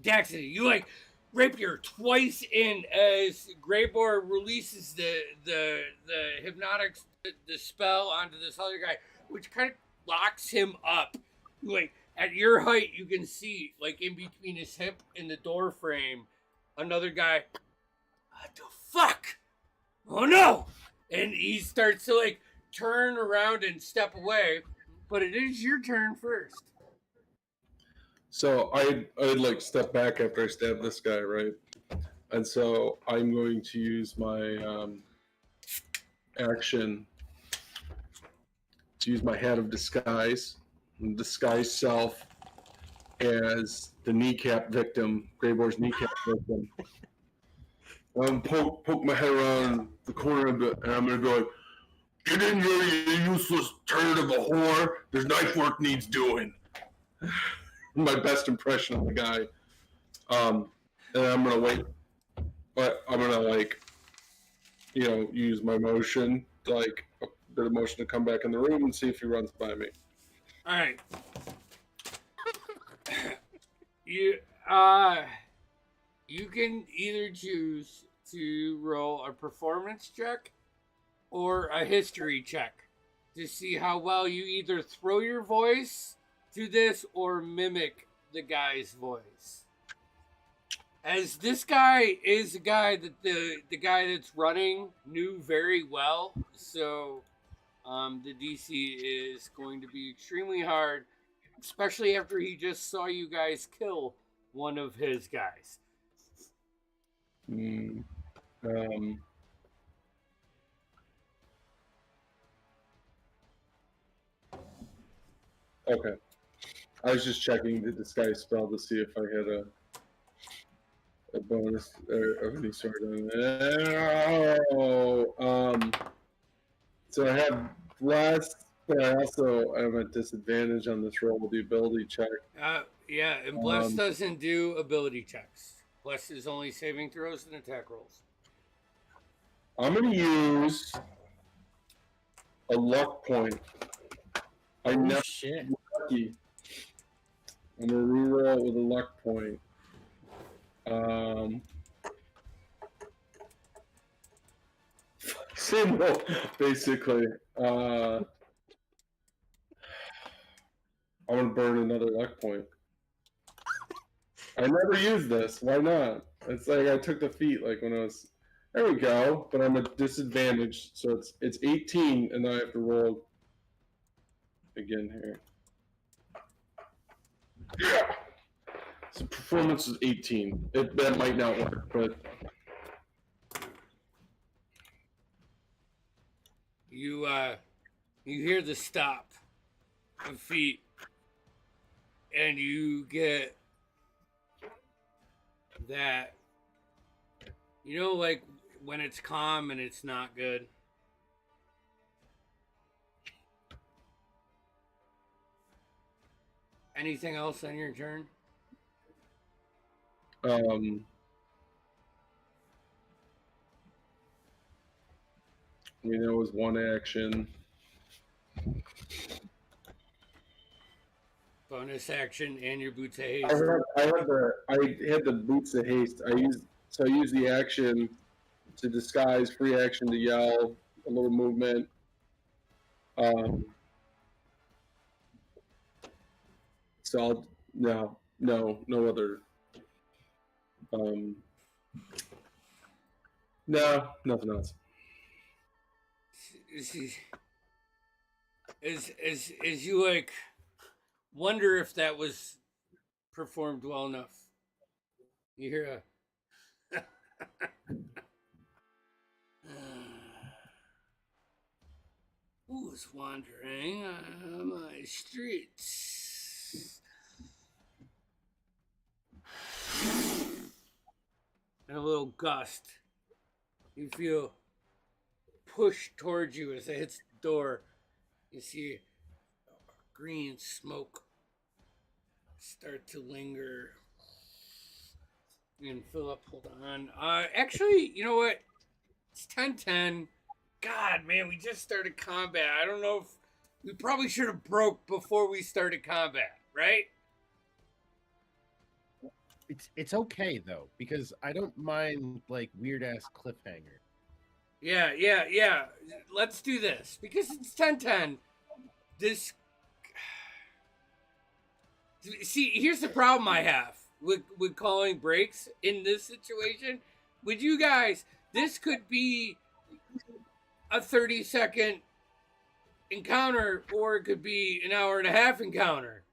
Daxton, you like rapier twice in as Greybor releases the hypnotic the spell onto this other guy, which kind of locks him up. Like at your height, you can see like in between his hip and the door frame, another guy. What the fuck? Oh no! And he starts to like turn around and step away, but it is your turn first. So I'd like step back after I stab this guy, right? And so I'm going to use my action to use my hat of disguise and disguise self as the kneecap victim, Greyboar's kneecap victim. Poke my head around the corner of it, and I'm gonna go like, "Get in here, you useless turd of a whore! There's knife work needs doing." My best impression of the guy. And I'm gonna wait, but I'm gonna like, use my motion, like a bit of motion to come back in the room and see if he runs by me. All right. You can either choose to roll a performance check or a history check to see how well you either throw your voice to this or mimic the guy's voice. As this guy is a guy that the guy that's running knew very well, so the DC is going to be extremely hard, especially after he just saw you guys kill one of his guys. Okay. I was just checking the disguise spell to see if I had a bonus of any sort. So I have less, but I also am at disadvantage on this roll with the ability check. Yeah, and Bless doesn't do ability checks. Bless is only saving throws and attack rolls. I'm going to use a luck point. I'm not lucky. I'm going to reroll with a luck point. Same roll, basically. I'm going to burn another luck point. I never use this. Why not? It's like I took the feat like when I was... There we go. But I'm at disadvantage, so it's 18, and then I have to roll again here. Yeah! So performance is 18. That might not work, but... You hear the stop of feet. and you get that, like when it's calm and it's not good. Anything else on your turn? It was one action. Bonus action and your boots of haste. I had the boots of haste. I used the action to disguise, free action to yell, a little movement. So no other. No, nothing else. Is you like wonder if that was performed well enough? You hear a who's wandering on my streets? And a little gust. You feel pushed towards you as it hits the door. You see green smoke start to linger. And Philip, hold on. Actually, you know what? It's 10:10. God, man, we just started combat. I don't know if we probably should have broke before we started combat, right? It's okay though, because I don't mind like weird ass cliffhanger. Yeah. Let's do this because it's 10:10. This. See, here's the problem I have with calling breaks in this situation. With you guys, this could be a 30-second encounter, or it could be an hour and a half encounter,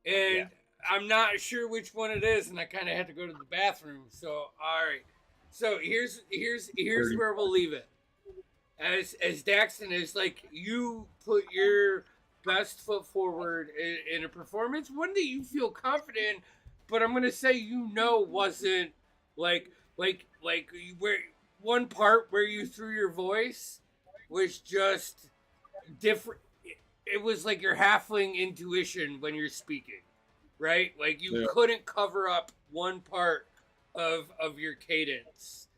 and I'm not sure which one it is, and I kind of had to go to the bathroom. So all right, so here's where we'll leave it. As Daxton is like, you put your best foot forward in a performance, one that you feel confident in, but I'm gonna say wasn't like where one part where you threw your voice was just different. It was like your halfling intuition when you're speaking, right? Like you couldn't cover up one part of your cadence,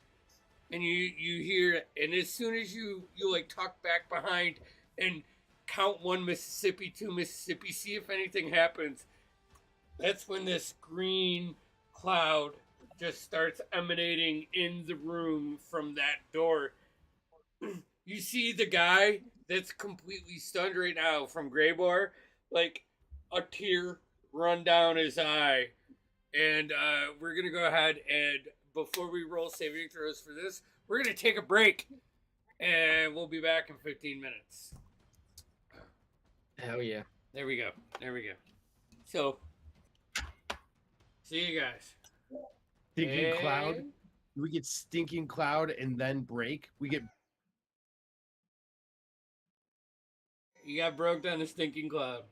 and you hear, and as soon as you like tuck back behind and count 1 Mississippi, 2 Mississippi, see if anything happens, that's when this green cloud just starts emanating in the room from that door. You see the guy that's completely stunned right now from Greyboar, like a tear run down his eye. And we're going to go ahead and, before we roll saving throws for this, we're going to take a break. And we'll be back in 15 minutes. Hell yeah. There we go. So, see you guys. Stinking cloud. We get stinking cloud and then break. You got broke down the stinking cloud.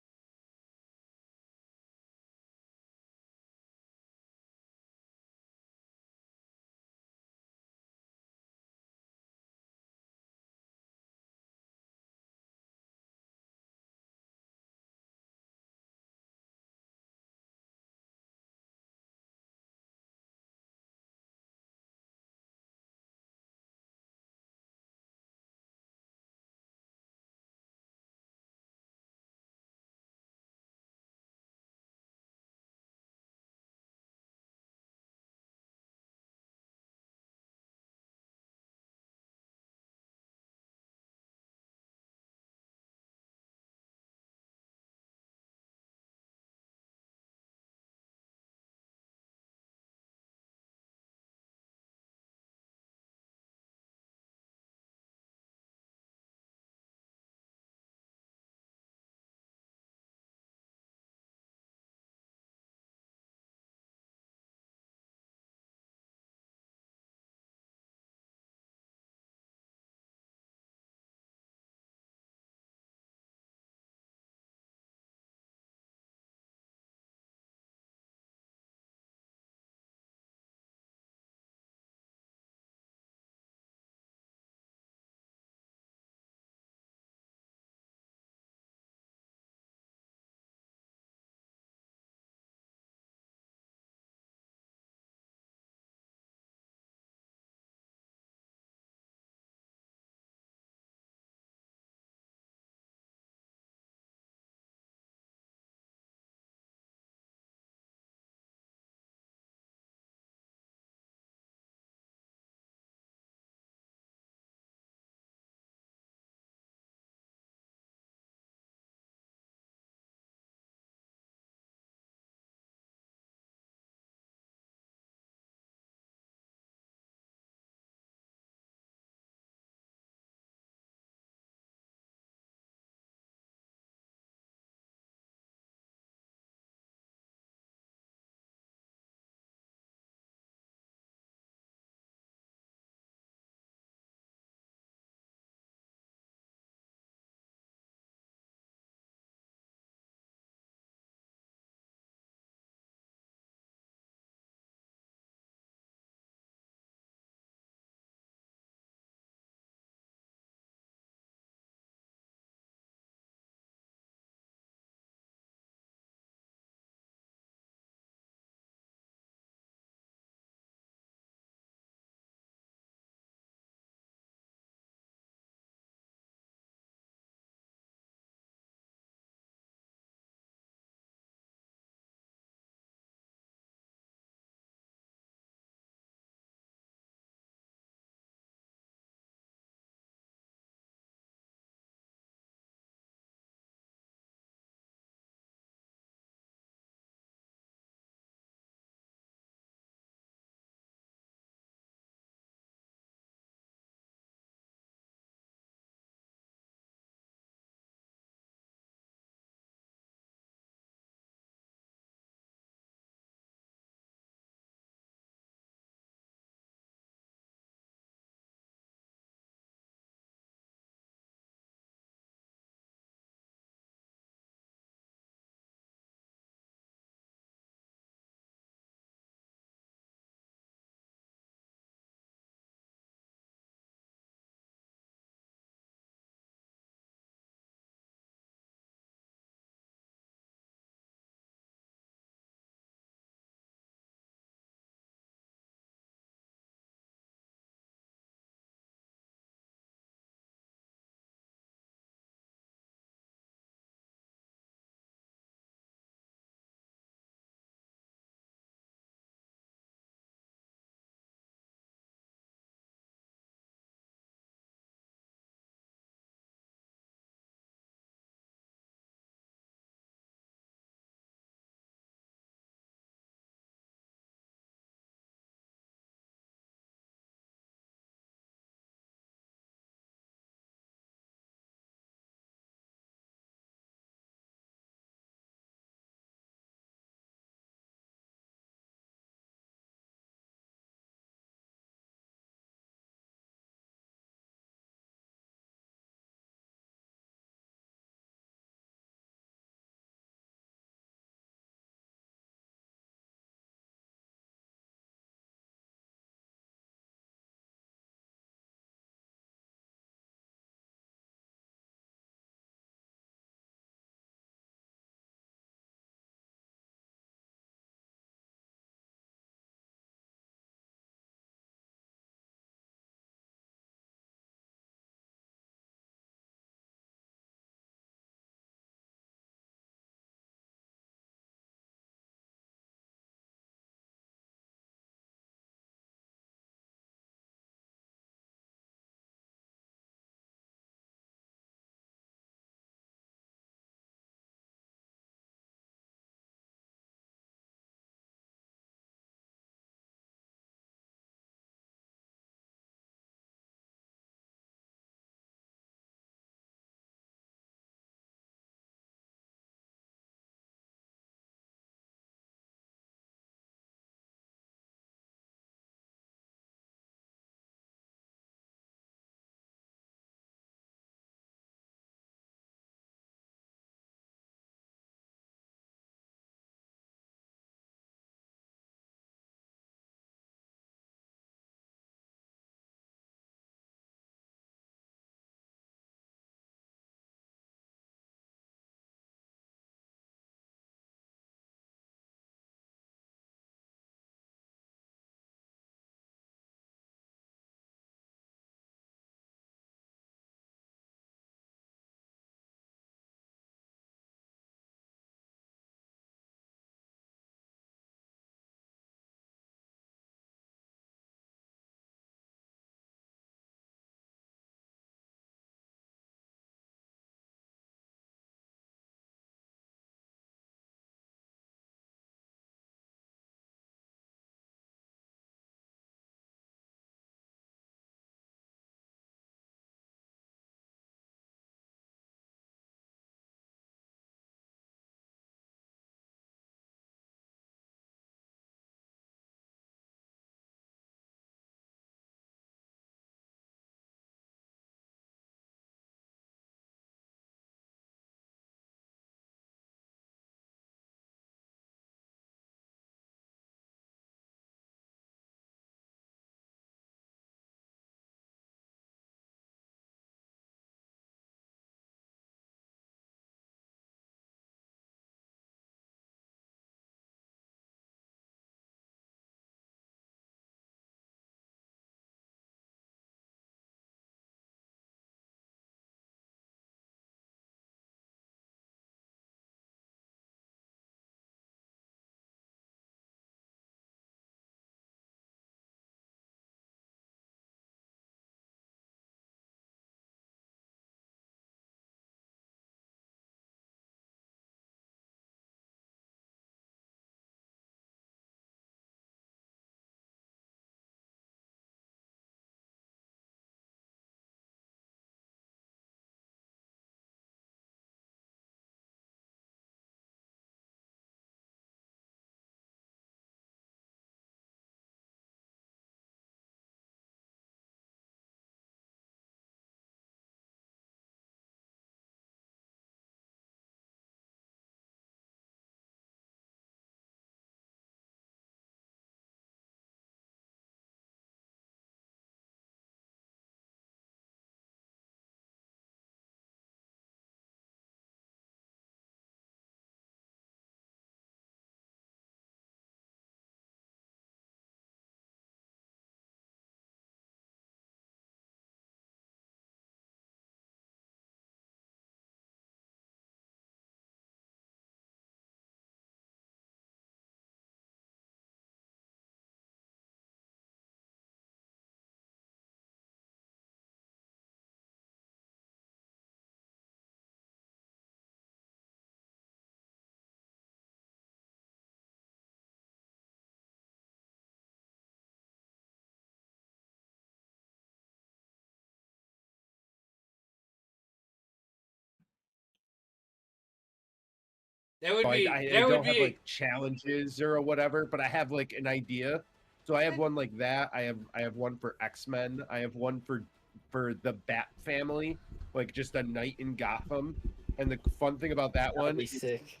That would So be. I That would don't have be. like challenges or whatever, but I have like an idea. So I have one like that. I have one for X-Men. I have one for the Bat family, like just a night in Gotham. And the fun thing about that That'd one be is sick.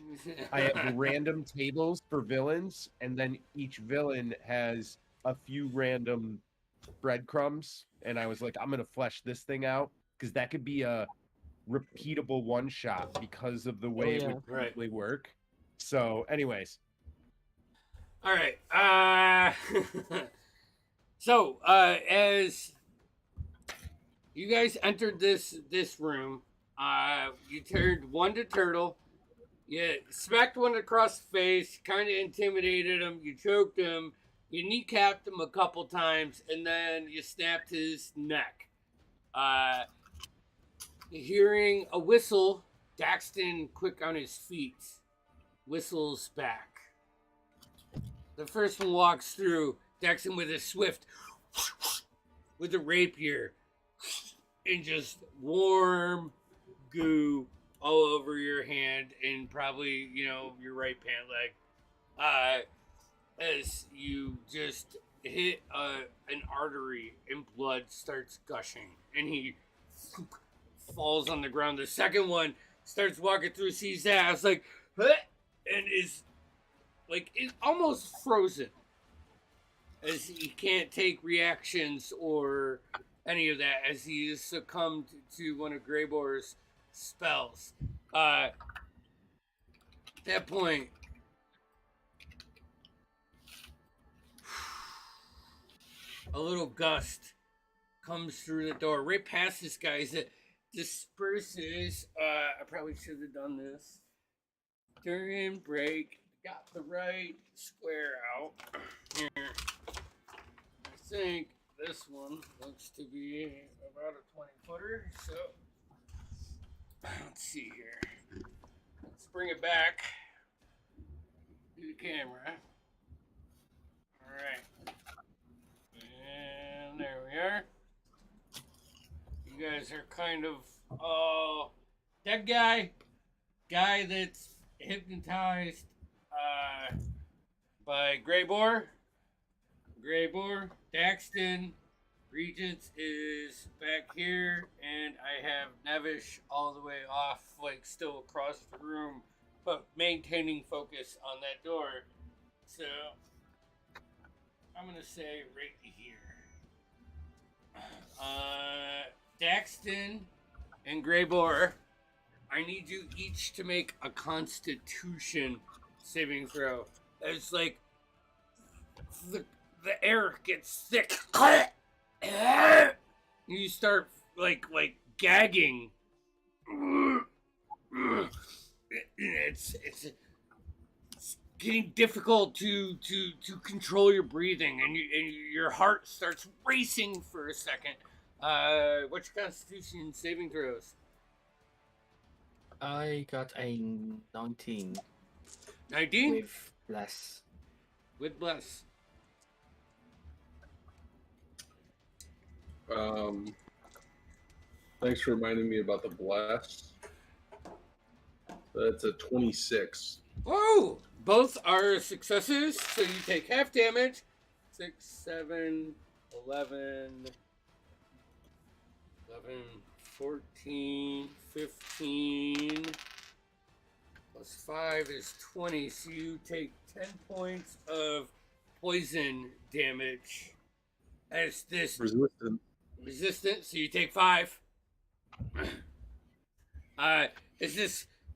I have random tables for villains, and then each villain has a few random breadcrumbs. And I was like, I'm gonna flesh this thing out because that could be a repeatable one shot because of the way it would Right. typically work. So, anyways, All right. So as you guys entered this room, you turned one to turtle. You smacked one across the face, kind of intimidated him. You choked him. You kneecapped him a couple times, and then you snapped his neck. Hearing a whistle, Daxton, quick on his feet, whistles back. The first one walks through, Daxton with a swift, with a rapier, and just warm goo all over your hand and probably, your right pant leg. As you just hit an artery and blood starts gushing, and he falls on the ground. The second one starts walking through, sees that, I was like, huh? And is like it's almost frozen, as he can't take reactions or any of that, as he is succumbed to one of Greyboar's spells. At that point, a little gust comes through the door right past this guy as it disperses. I probably should have done this during break. Got the right square out here. I think this one looks to be about a 20-footer. So let's see here. Let's bring it back to the camera. All right. And there we are. You guys are kind of, that guy that's hypnotized by Greyboar, Daxton, Regents is back here, and I have Nevish all the way off, like still across the room, but maintaining focus on that door. So I'm gonna say right here. Daxton and Greyboar, I need you each to make a Constitution saving throw. It's like the air gets thick. You start like gagging. It's getting difficult to control your breathing, and your heart starts racing for a second. What's your Constitution saving throws? I got a 19 19? with less. With bless. Thanks for reminding me about the blast. That's a 26. Whoa! Both are successes, so you take half damage. 6, 7, 11, 14, 15. Plus 5 is 20, so you take 10 points of poison damage. As this resistant, so you take 5. As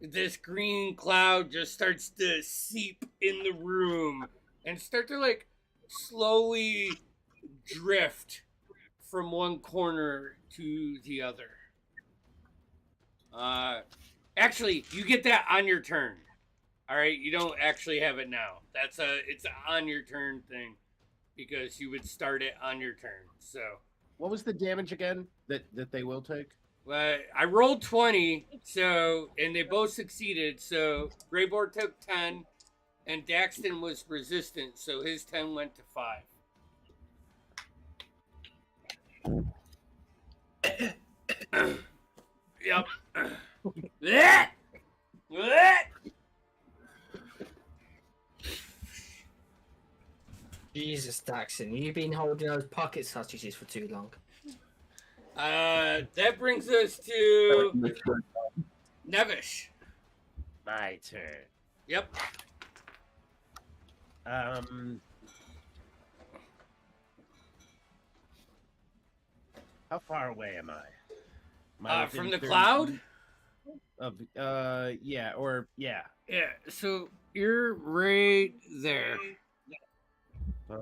this green cloud just starts to seep in the room and start to like slowly drift from one corner to the other. Actually, you get that on your turn. All right, you don't actually have it now. It's an on your turn thing, because you would start it on your turn. So what was the damage again that they will take? I rolled 20, and they both succeeded. So Greyboard took 10, and Daxton was resistant, so his 10 went to 5. Yep. Daxon, you've been holding those pocket sausages for too long. That brings us to Nevish. My turn. Yep. How far away am I? From the 30 cloud? feet Of yeah, or yeah. Yeah, so you're right there. 5,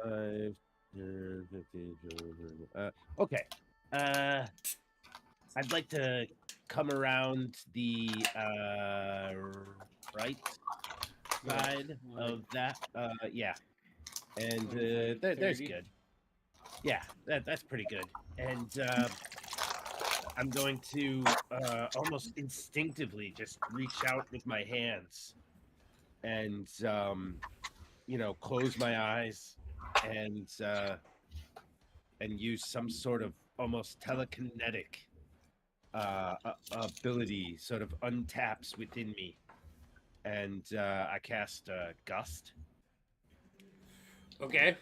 10, 15, 20, okay. I'd like to come around the right side of that. Yeah. And there's good. Yeah, that's pretty good. And I'm going to almost instinctively just reach out with my hands and close my eyes and use some sort of almost telekinetic ability sort of untaps within me, and I cast Gust. Okay.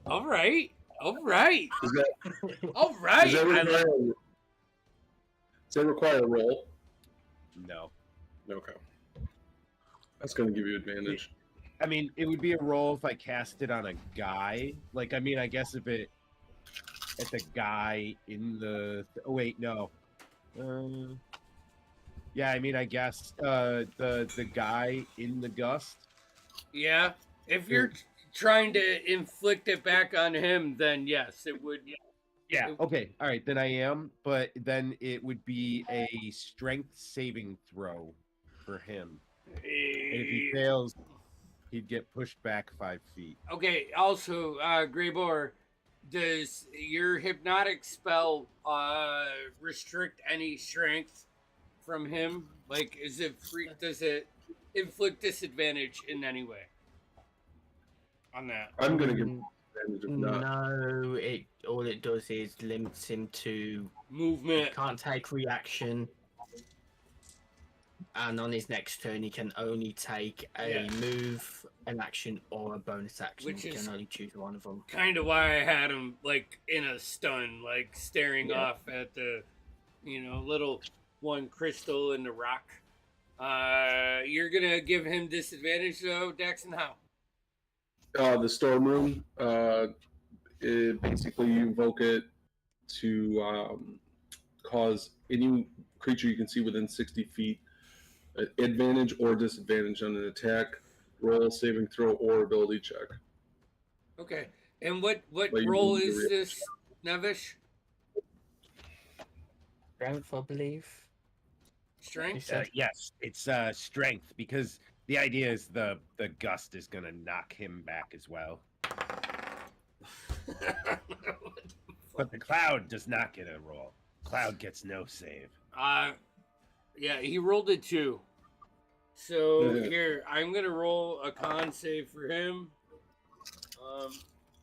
All right. All right. Does that, All right. does that require a roll? No. Okay. That's going to give you advantage. I mean, it would be a roll if I cast it on a guy. Like, I mean, I guess if it's a guy in the... Oh, wait, no. Yeah, I mean, I guess the guy in the gust. Yeah. If you're trying to inflict it back on him, then yes, it would. Yeah, okay. All right, then I am. But then it would be a strength saving throw for him. And if he fails, he'd get pushed back 5 feet. Okay, also, Greybor, does your hypnotic spell restrict any strength from him? Like, is it free? Does it inflict disadvantage in any way on that? I'm going to give him advantage if not. No, all it does is limits him to Movement. can't take reaction, and on his next turn he can only take a move, an action, or a bonus action. Which He is can only choose one of them. Kind of why I had him like in a stun, like staring off at the, little one crystal in the rock. You're gonna give him disadvantage though, Daxon. How? The storm room. Basically, you invoke it to cause any creature you can see within 60 feet advantage or disadvantage on an attack, roll, saving throw, or ability check. Okay. And what Like, role is this, Nevish? Strength, I believe. Strength? Yes, it's strength, because the idea is the gust is gonna knock him back as well. But the cloud does not get a roll. Cloud gets no save. Yeah, he rolled a 2. So here, I'm gonna roll a con save for him.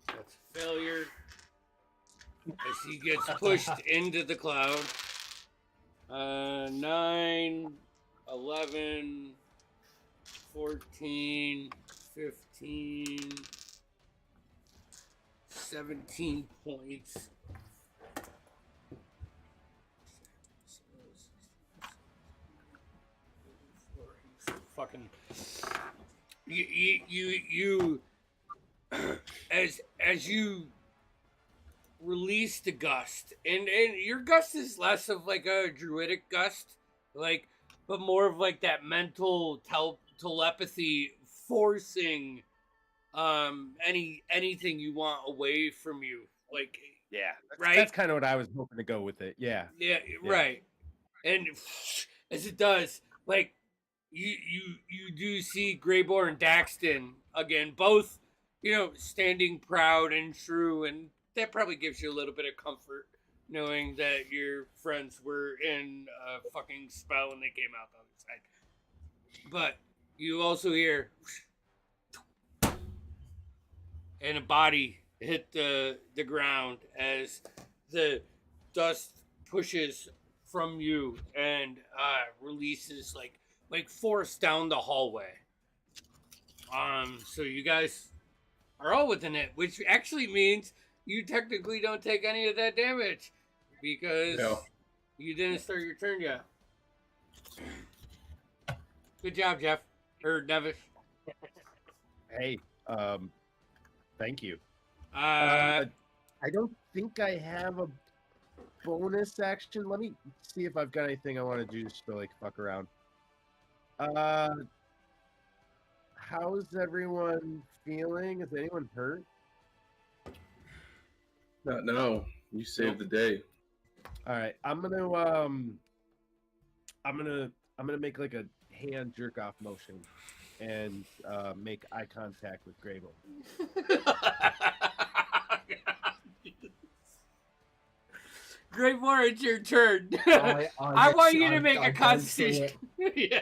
That's a failure. As he gets pushed into the cloud. 9, 11, 14, 15, 17 points. Fucking you as you release the gust, and your gust is less of like a druidic gust, like, but more of like that mental telepathy forcing anything you want away from you, like, Yeah, right? That's kind of what I was hoping to go with it. Yeah, right. And as it does, like, you do see Greybor and Daxton again, both standing proud and true, and that probably gives you a little bit of comfort knowing that your friends were in a fucking spell and they came out the other side. But you also hear and a body hit the ground as the dust pushes from you and releases like force down the hallway. So you guys are all within it, which actually means you technically don't take any of that damage because Yeah. you didn't start your turn yet. Good job, Jeff. Or Nevish. Hey, thank you. Uh, I don't think I have a bonus action. Let me see if I've got anything I want to do just to like fuck around. How's everyone feeling? Is anyone hurt? Not now. You saved the day. All right, I'm gonna make like a hand jerk off motion and make eye contact with Grable. Great War, it's your turn. I want you to make a constitution. Yeah.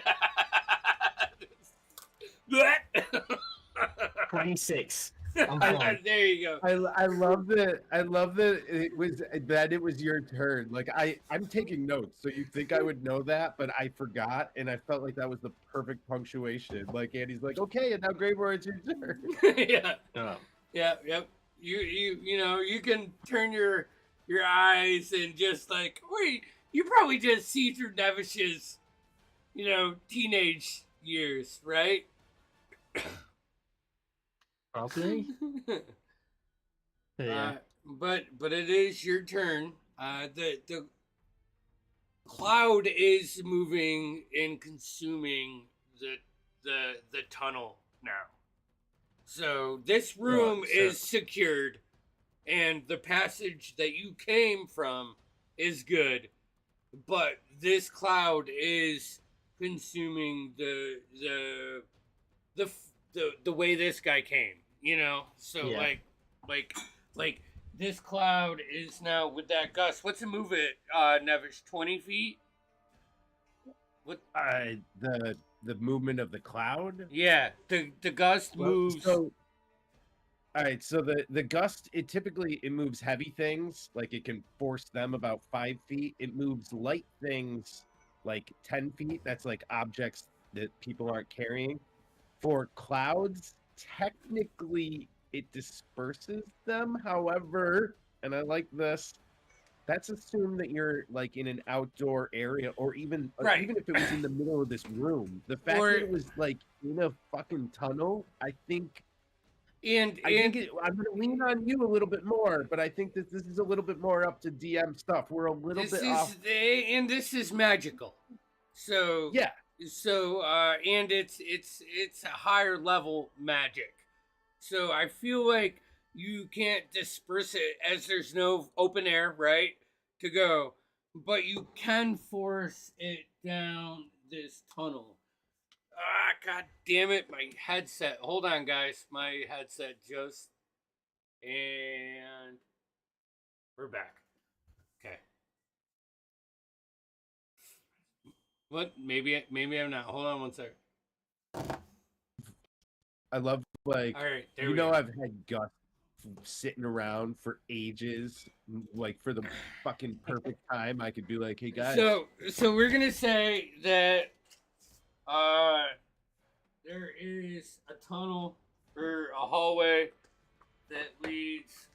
26. I'm fine. There you go. I love that. I love that it was your turn. Like I'm taking notes, so you think I would know that, but I forgot, and I felt like that was the perfect punctuation. Like Andy's like, okay, and now Greyboard, it's your turn. Yeah. Oh. Yeah. Yep. You know you can turn your eyes and just like wait. You probably just see through Nevish's teenage years, right? Probably. Yeah. But it is your turn. The cloud is moving and consuming the tunnel now. So this room is secured, and the passage that you came from is good, but this cloud is consuming the way this guy came. So Yeah. like this cloud is now with that gust. What's the move it, Nevish? 20 feet? What? The movement of the cloud. Yeah, the gust moves. All right, so the gust it moves heavy things, like it can force them about 5 feet. It moves light things like 10 feet. That's like objects that people aren't carrying. For clouds, technically it disperses them. However, and I like this, that's assumed that you're like in an outdoor area, or even even if it was in the middle of this room. The fact that it was like in a fucking tunnel, I think. I'm gonna lean on you a little bit more, but I think that this is a little bit more up to DM stuff. We're a little bit off. And this is magical. So yeah. So and it's a higher level magic. So I feel like you can't disperse it as there's no open air, right, to go, but you can force it down this tunnel. God damn it, my headset. Hold on, guys. My headset just... And... We're back. Okay. What? Maybe I'm not. Hold on one second. I love, like... All right, there we go. I've had Gus sitting around for ages, like, for the fucking perfect time. I could be like, hey, guys. So we're going to say that... there is a tunnel or a hallway that leads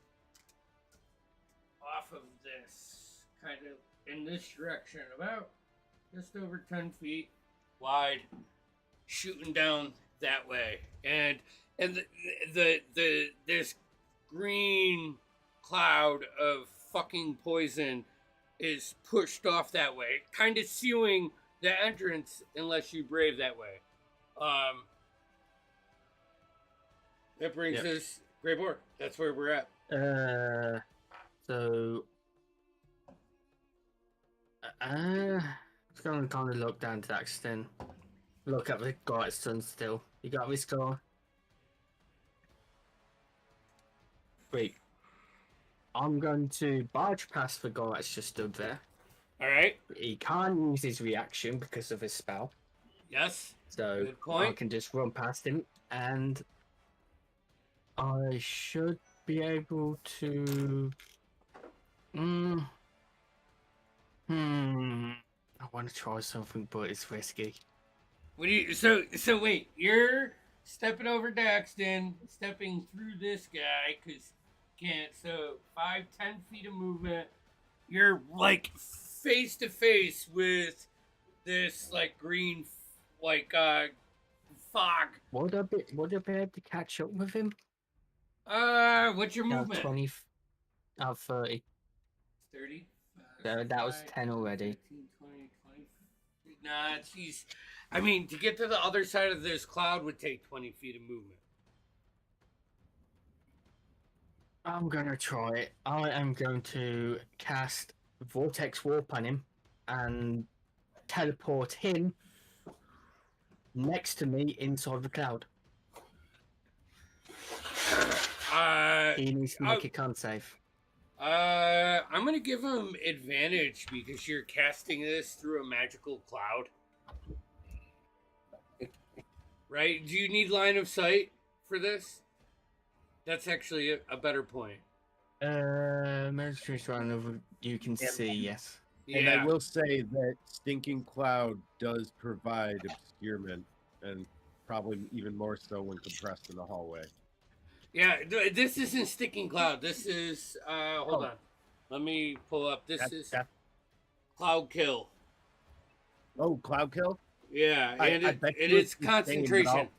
off of this, kind of in this direction, about just over 10 feet wide, shooting down that way, and the this green cloud of fucking poison is pushed off that way, kind of sealing the entrance unless you brave that way. That brings us Grey Boar. That's where we're at. So it's gonna kind of look down to Daxton. Look at the guy at Sun still. You got this guy? Wait. I'm going to barge past the guy that's just stood there. Alright. He can't use his reaction because of his spell. Yes. So good point. I can just run past him, and I should be able to... I want to try something, but it's risky. What do you... So wait, you're stepping over Daxton, stepping through this guy, because can't. So 5-10 feet of movement. You're like face to face with this like green, like fog. Would I be able to catch up with him? What's your movement? 20, 30. 30. That was 10 already. 15, 20, 20. Nah, jeez. I mean, to get to the other side of this cloud would take 20 feet of movement. I'm gonna try it. I am going to cast Vortex Warp on him and teleport him next to me inside the cloud. He needs to make a con save. I'm gonna give him advantage because you're casting this through a magical cloud. Right? Do you need line of sight for this? That's actually a better point. Magistrate's round over. You can see, yes. Yeah. And I will say that Stinking Cloud does provide obscurement, and probably even more so when compressed in the hallway. Yeah, this isn't Sticking Cloud. This is, hold on. Let me pull up. This is Cloud Kill. Oh, Cloud Kill? Yeah, and I bet it you is it's the same, but concentration.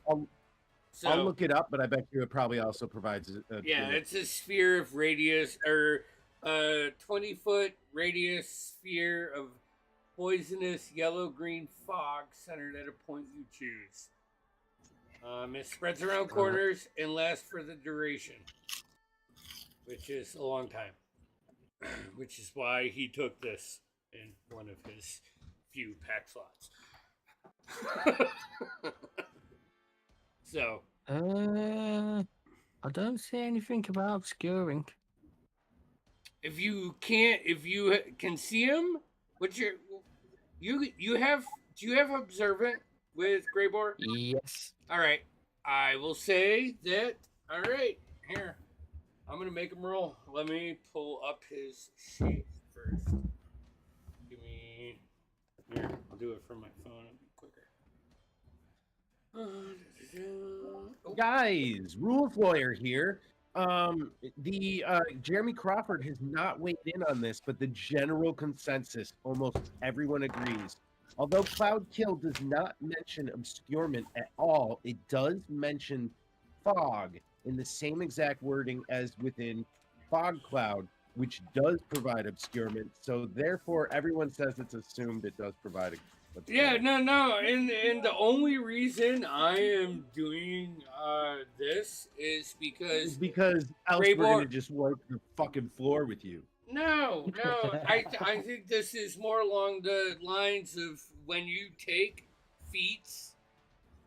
I'll look it up, but I bet you it probably also provides. It's a sphere of radius, or 20-foot radius sphere of poisonous yellow-green fog centered at a point you choose. It spreads around corners and lasts for the duration, which is a long time. Which is why he took this in one of his few pack slots. So. I don't see anything about obscuring. If you can see him, what's your you have do you have observant with Greybor? Yes. All right, I will say that. All right, here I'm gonna make him roll. Let me pull up his sheet first. Give me here. I'll do it from my phone. It'll be quicker. Guys, Rules Lawyer here. Jeremy Crawford has not weighed in on this, but the general consensus, almost everyone agrees. Although Cloud Kill does not mention obscurement at all, it does mention fog in the same exact wording as within Fog Cloud, which does provide obscurement. So therefore, everyone says it's assumed it does provide obscurement. Yeah, no, and the only reason I am doing this is because else we're gonna just wipe the fucking floor with you. No, I think this is more along the lines of when you take feats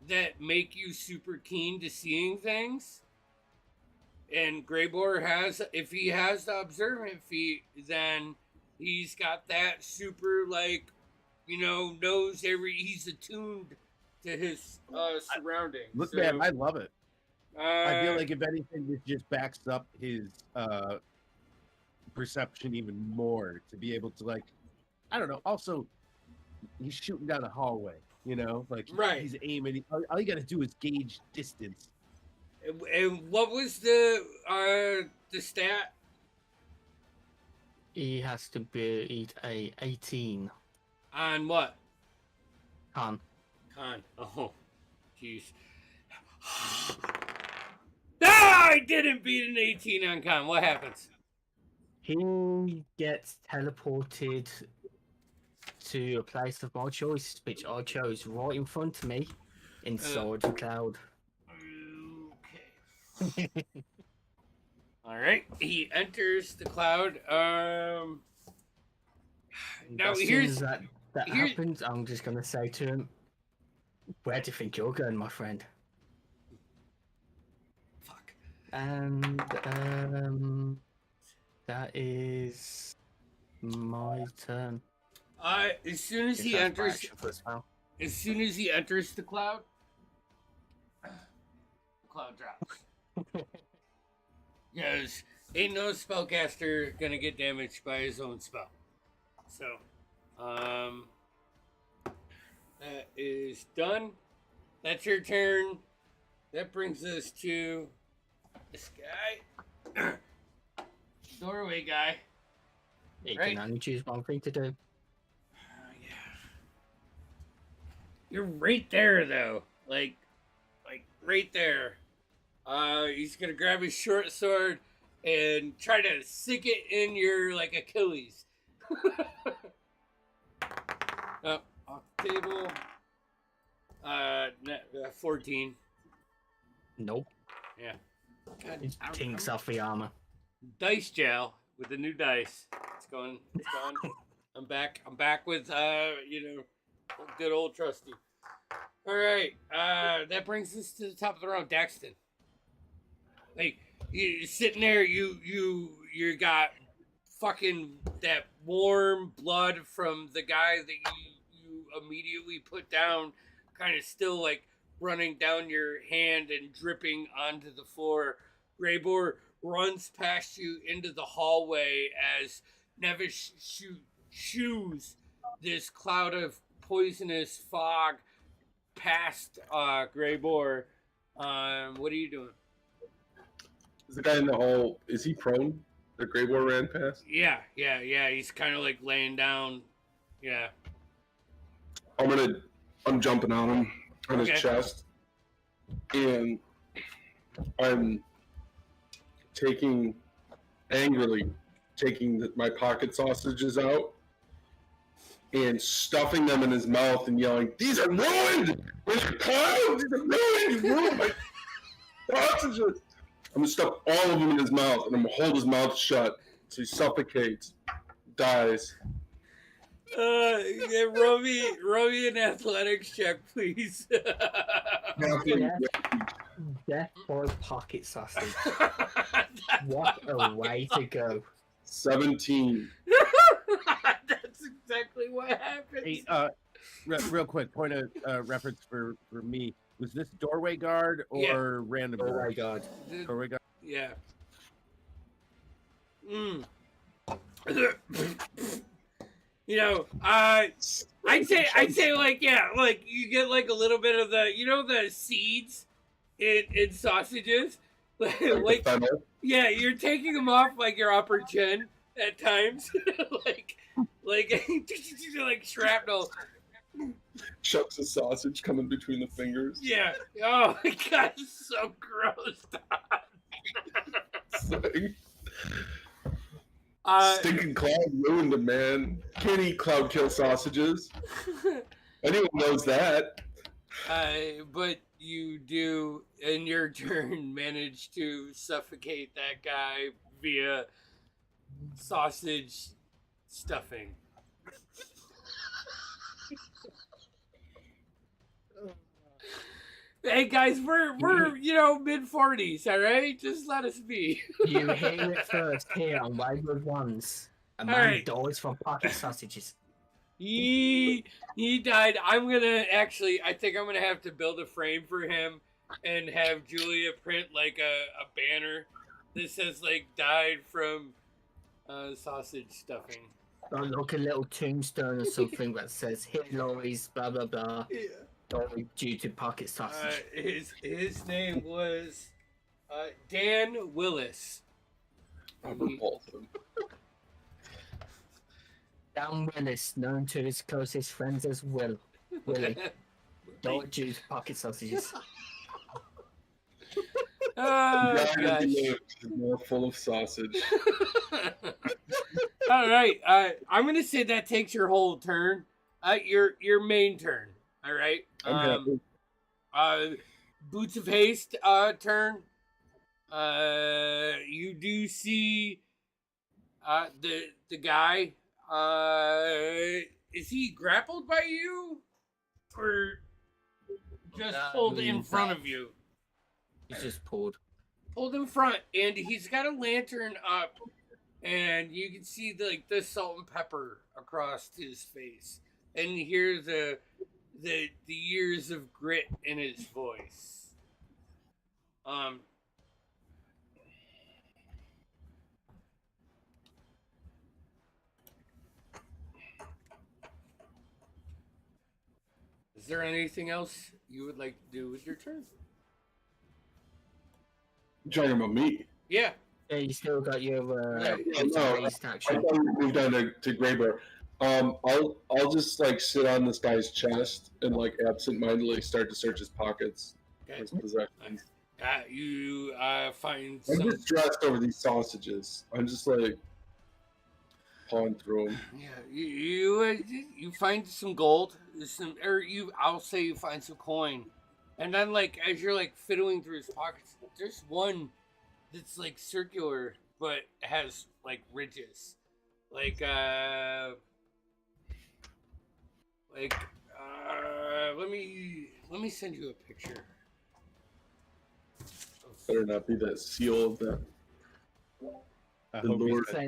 that make you super keen to seeing things. And Greybor has, if he has the observant feat, then he's got that super, like, knows he's attuned to his surroundings. Look, so, man, I love it. I feel like if anything, this just backs up his perception even more to be able to, like, I don't know. Also, he's shooting down a hallway, like right. He's aiming. All you got to do is gauge distance. And what was the stat? He has to beat a 18. On what? Con. Oh, jeez. I didn't beat an 18 on con. What happens? He gets teleported to a place of my choice, which I chose right in front of me, inside the cloud. Okay. All right. He enters the cloud. Now as here's soon as that happens, I'm just gonna say to him, "Where do you think you're going, my friend?" Fuck. And that is my turn. As soon as he enters the cloud, the cloud drops. Because ain't no spellcaster gonna get damaged by his own spell. So, that is done. That's your turn. that brings us to this guy. Doorway guy. You Right. can only choose one thing to do. Yeah. You're right there, though. Like right there. He's gonna grab his short sword and try to sink it in your like Achilles. Off the table. 14. Nope. Yeah. God, It tinks off the armor. dice gel with the new dice. It's gone. It's gone. I'm back. I'm back with good old trusty. All right. That brings us to the top of the round, Daxton. Like you sitting there, you got fucking that warm blood from the guy that you immediately put down, kind of still like running down your hand and dripping onto the floor. Graybor runs past you into the hallway as Nevis shoos this cloud of poisonous fog past Graybor. What are you doing? Is the guy in the hall? Is he prone? The Grey Boar ran past. Yeah. He's kind of like laying down. Yeah. I'm jumping on him, on Okay. his chest, and I'm angrily taking my pocket sausages out and stuffing them in his mouth and yelling, "These are ruined! These are clowns! These are ruined! You ruined my sausages!" I'm gonna stuff all of them in his mouth, and I'm gonna hold his mouth shut so he suffocates, dies. Yeah, roll me an athletics check, please. Death for pocket sausage. What a way to go. 17. That's exactly what happened. Hey, real quick, point of reference for me. Was this doorway guard or random Doorway guard? guard. Doorway guard. Yeah. I'd say like you get like a little bit of the seeds in sausages, like yeah, you're taking them off like your upper chin at times, like like shrapnel. Chunks of sausage coming between the fingers. Yeah. Oh my god, it's so gross. Stinking cloud ruined him, man. Can't eat cloud kill sausages. Anyone knows that. But you do, in your turn, manage to suffocate that guy via sausage stuffing. Hey guys, we're mid-40s, all right? Just let us be. You hear it first here on Wayward Ones. A man Alright. dies from pocket sausages. He died. I think I'm gonna have to build a frame for him and have Julia print like a banner that says like died from sausage stuffing. Or like a little tombstone or something that says hit lorries, blah blah blah. Yeah. Died due to pocket sausage. His name was Dan Willis. I'm repulsive. Dan Willis, known to his closest friends as Willie. Died due to pocket sausages. Oh gosh. More full of sausage. All right. I'm gonna say that takes your whole turn. Your main turn. All right. Boots of Haste turn. You do see the guy. Is he grappled by you, or just pulled in front of you? He's just pulled in front, and he's got a lantern up, and you can see the salt and pepper across his face, and you hear the years of grit in his voice. Is there anything else you would like to do with your turn? You talking about me? Yeah. Yeah, you still got your Yeah, no, haste I action. thought we moved on to Greybear. I'll just like sit on this guy's chest and like absentmindedly start to search his pockets, Okay. his possessions. You find I'm some. just stressed over these sausages. I'm just like pawing through them. Yeah, you find some gold, I'll say you find some coin, and then like as you're like fiddling through his pockets, there's one that's like circular but has like ridges, like let me send you a picture. Better not be that seal of that I The hope he's Lord- got-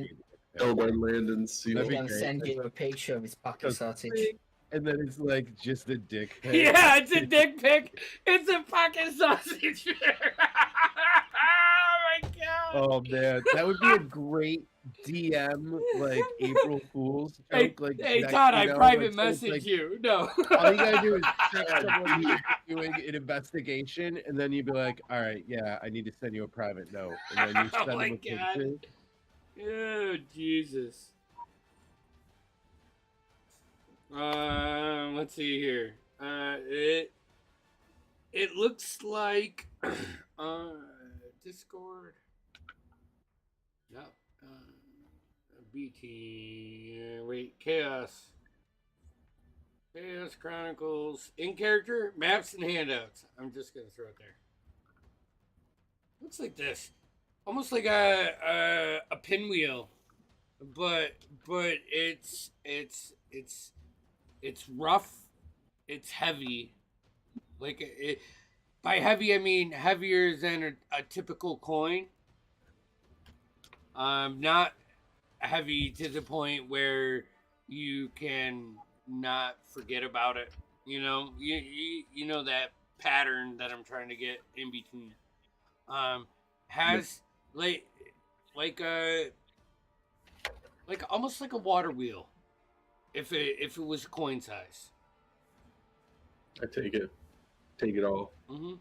Eldar Landon seal. That'd be I'm gonna great. send you a picture of his pocket Because- sausage. And then it's like just a dick. pic. Yeah, it's a dick pic. It's a pocket sausage. Oh my god. Oh man, that would be a great DM like April Fool's Hey, joke. Like, hey that, Todd, you I know, private like, so it's message like, you. No. all you gotta do is text someone who's doing an investigation, and then you'd be like, "All right, yeah, I need to send you a private note," and then you Oh send my them a God. picture. Oh Jesus. Let's see here. It looks like Discord. No. BT. Wait, Chaos. Chaos Chronicles. In character, maps and handouts. I'm just gonna throw it there. Looks like this. Almost like a pinwheel. But it's rough. It's heavy. Like it, by heavy I mean heavier than a typical coin. Not heavy to the point where you can not forget about it. You know, you know that pattern that I'm trying to get in between. Has like almost like a water wheel, if it was coin size. I take it all. Mm-hmm.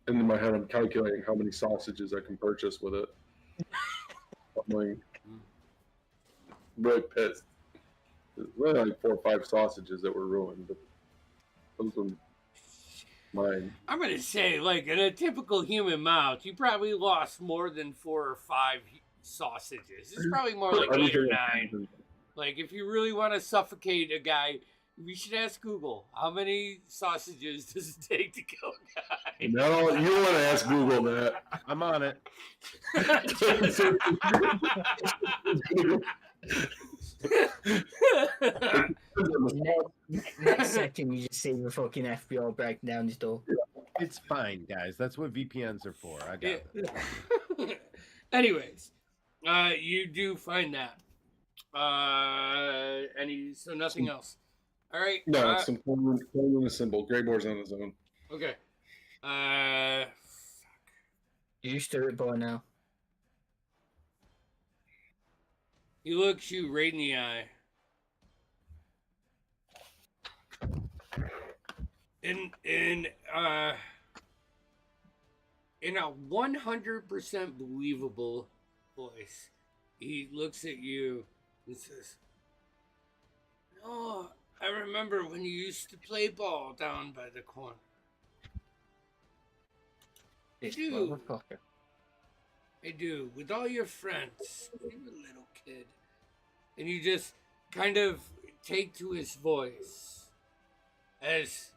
And in my head, I'm calculating how many sausages I can purchase with it. I'm like, really pissed. There's really like 4 or 5 sausages that were ruined, but those were mine. I'm gonna say, like in a typical human mouth, you probably lost more than 4 or 5 sausages. It's probably more like 8 or 9. Like if you really want to suffocate a guy, we should ask Google how many sausages does it take to kill a guy. No, you want to ask Google that. I'm on it. Next second, you just see the fucking FBI breaking down his door. It's fine, guys. That's what VPNs are for. I got it. Anyways, you do find that. So nothing else. All right. No, it's some coin and a symbol. Greyboar's on his own. Okay. You used to it by now. He looks you right in the eye. In a 100% believable voice, he looks at you and says, "No, I remember when you used to play ball down by the corner. This do. motherfucker. I do, with all your friends. You were a little kid." And you just kind of take to his voice as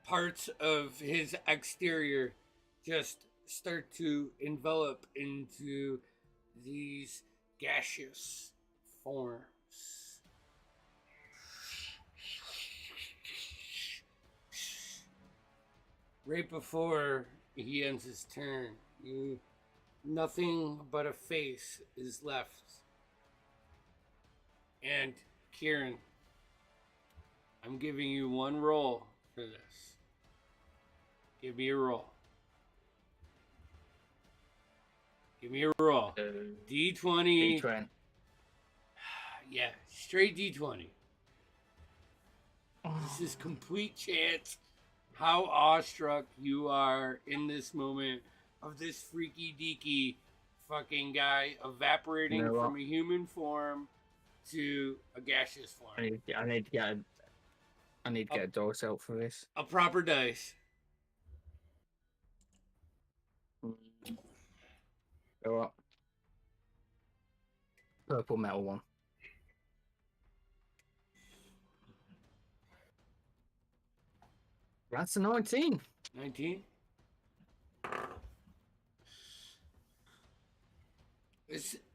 parts of his exterior just start to envelop into these gaseous forms. Right before he ends his turn, nothing but a face is left. And Kieran, I'm giving you one roll for this. Give me a roll. Give me a roll. D20. D20. Yeah, straight D20. This is complete chance how awestruck you are in this moment of this freaky deaky fucking guy You evaporating know what? from a human form to a gaseous form. I need to get a dose out for this. A proper dice. Go up. Purple metal one. That's a 19. 19.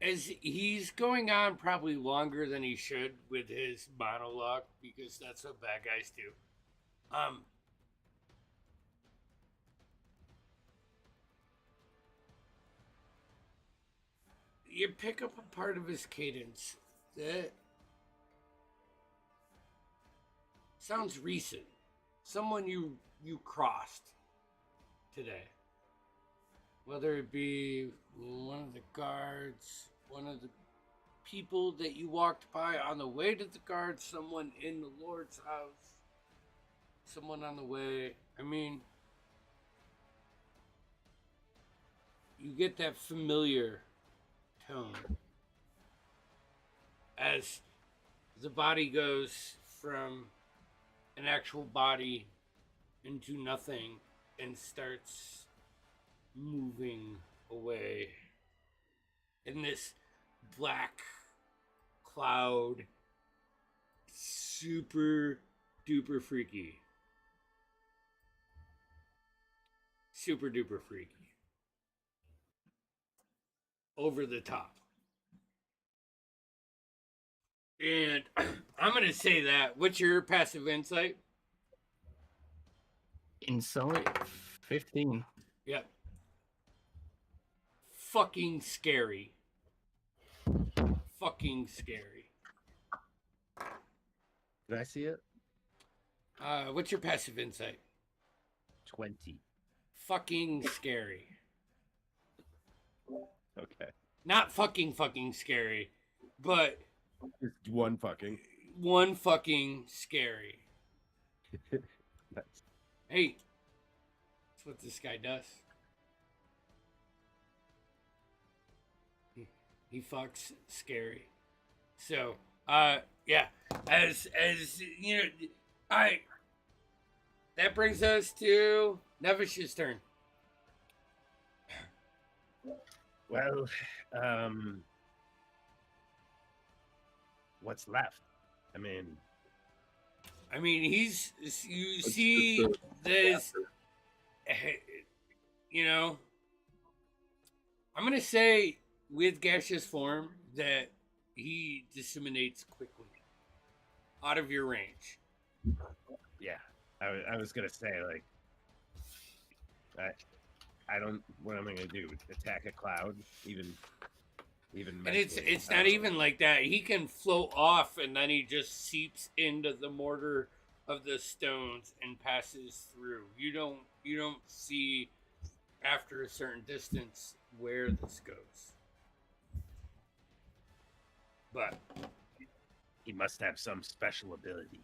As he's going on probably longer than he should with his monologue, because that's what bad guys do. You pick up a part of his cadence that sounds recent. Someone you crossed today. Whether it be one of the guards, one of the people that you walked by on the way to the guards, someone in the Lord's house, someone on the way. I mean, you get that familiar tone as the body goes from an actual body into nothing and starts moving away in this black cloud. Super duper freaky. Super duper freaky. Over the top. And I'm going to say that. What's your passive insight? Insight 15. Yep. Fucking scary. Fucking scary. Can I see it? What's your passive insight? 20. Fucking scary. Okay. Not fucking scary, but Just one fucking. one fucking scary. Nice. Hey, that's what this guy does. He fucks scary. So, yeah, as you know, that brings us to Nevish's turn. Well, what's left? I mean, he's you It's see just this, you know. I'm gonna say with gaseous form that he disseminates quickly out of your range. yeah. I was gonna say like, I don't. What am I gonna do? Attack a cloud? Even. And it's mentally, I not don't even like that. He can float off, and then he just seeps into the mortar of the stones and passes through. You don't see after a certain distance where this goes. But He must have some special ability.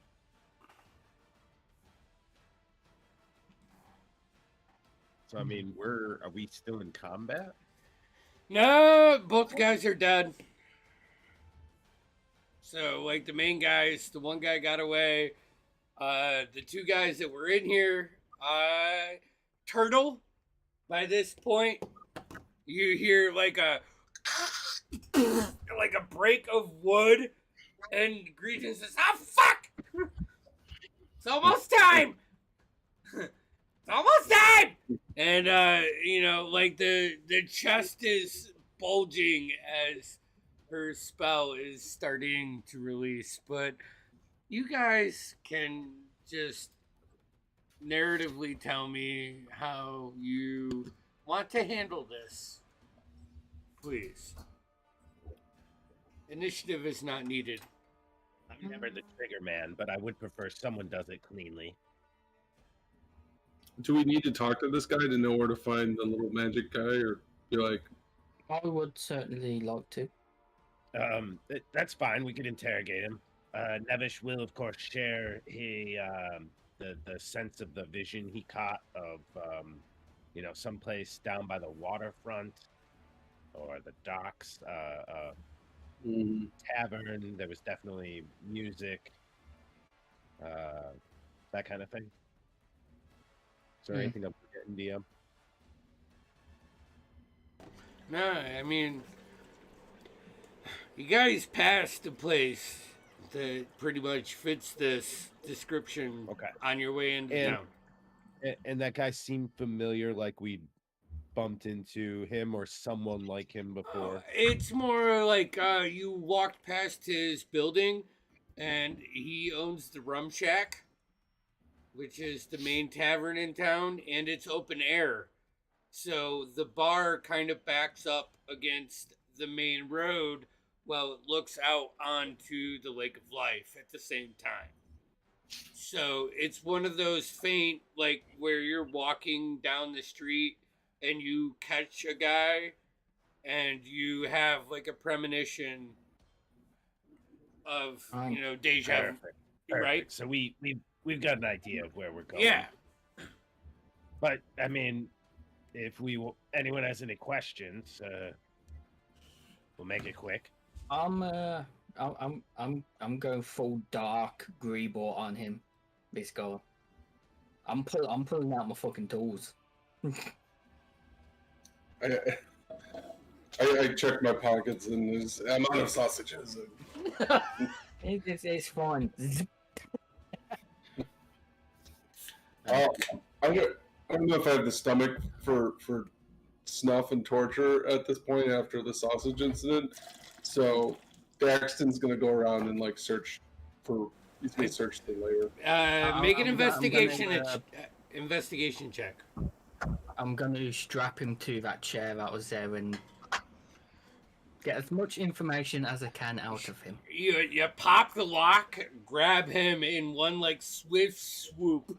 So I mean, are we still in combat? no, both guys are dead. So like the main guys, the one guy got away. The two guys that were in here, Turtle. By this point, you hear like a like a break of wood, and Greeting says, "Ah, fuck! It's almost time. It's almost time." And you know, like the chest is bulging as her spell is starting to release, but you guys can just narratively tell me how you want to handle this, please. Initiative is not needed. I'm never the trigger man, but I would prefer someone does it cleanly. Do we need to talk to this guy to know where to find the little magic guy, or be like, I would certainly like to. That's fine. We could interrogate him. Nevish will, of course, share the sense of the vision he caught of someplace down by the waterfront or the docks, tavern. There was definitely music, that kind of thing. Is there anything I'm forgetting, DM? No, I mean, you guys passed a place that pretty much fits this description. Okay. On your way into town. And that guy seemed familiar, like we bumped into him or someone like him before. It's more like you walked past his building, and he owns the Rum Shack, which is the main tavern in town, and it's open air. So the bar kind of backs up against the main road while it looks out onto the Lake of Life at the same time. So it's one of those faint, like where you're walking down the street and you catch a guy and you have like a premonition of, deja vu, right? So we've got an idea of where we're going. Yeah. But I mean, if anyone has any questions, we'll make it quick. I'm going full dark Greybor on him. This guy. I'm pulling out my fucking tools. I checked my pockets and I'm out of sausages. It's fine. I don't know if I have the stomach for snuff and torture at this point after the sausage incident. So Daxton's gonna go around and like search for. He's gonna search the layer. Make an investigation check. I'm gonna strap him to that chair that was there and get as much information as I can out of him. You pop the lock, grab him in one like swift swoop,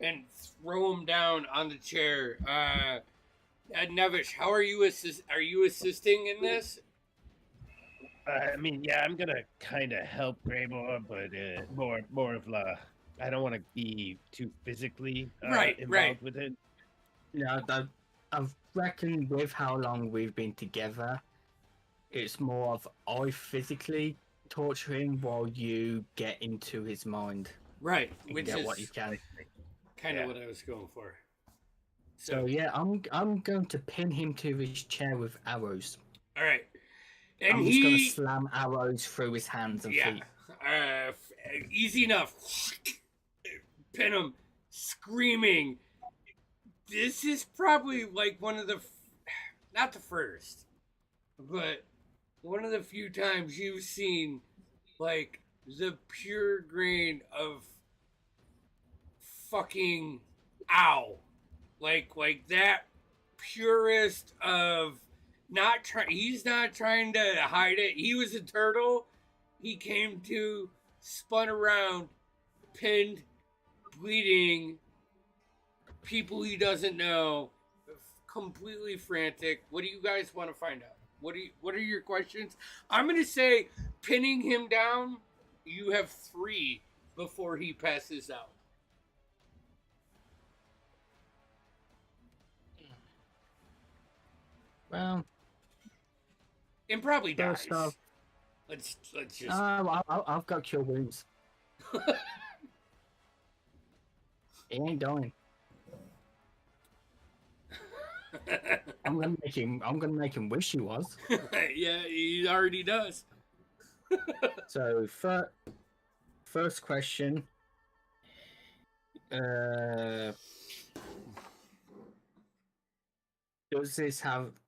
and throw him down on the chair. Nevish, how are you assisting in this? I mean, yeah, I'm gonna kind of help Greybor, but more of I don't want to be too physically involved with it. Yeah, I've reckoned with how long we've been together. It's more of I physically torture him while you get into his mind. Right, which is what you can. Kind of what I was going for. So yeah, I'm going to pin him to his chair with arrows. All right. And I'm just going to slam arrows through his hands and feet. Easy enough. Pin him, screaming. This is probably like one of the, not the first, but one of the few times you've seen like the pure grain of fucking ow. Like that purest of he's not trying to hide it. He was a turtle. He came to, spun around, pinned, bleeding, people he doesn't know, completely frantic. What do you guys want to find out? What are your questions? I'm going to say pinning him down, you have 3 before he passes out. Well, and probably dies. Off, let's just. I've got cure wounds. He ain't dying. I'm gonna make him wish he was. Yeah, he already does. So first question.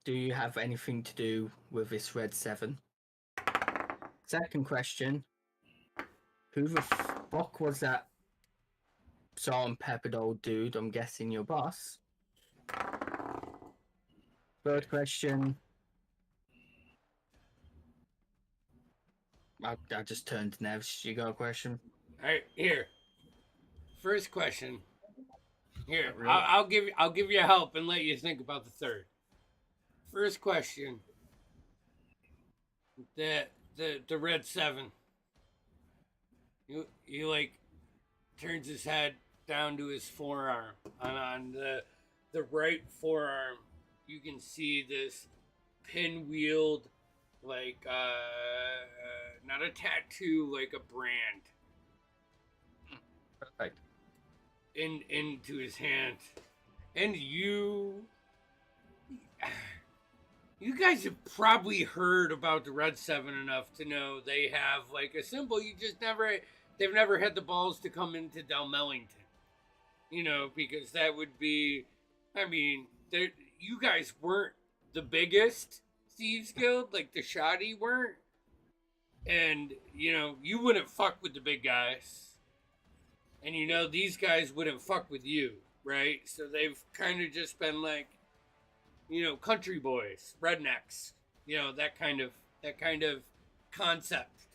Do you have anything to do with this Red 7? Second question. Who the fuck was that salt and peppered old dude? I'm guessing your boss. Third question. I just turned to Nevs. You got a question? All right, here. First question. Here, Really? I'll give you help and let you think about the third. First question. The Red 7. You like turns his head down to his forearm. On the right forearm, you can see this pinwheeled, like not a tattoo, like a brand, Perfect. into his hand, and you guys have probably heard about the Red Seven enough to know they have like a symbol. They've never had the balls to come into Delmellington, because that would be, I mean, you guys weren't the biggest Thieves Guild, like the Shoddy weren't, and you wouldn't fuck with the big guys, and these guys wouldn't fuck with you, right? So they've kind of just been like, country boys, rednecks, that kind of concept,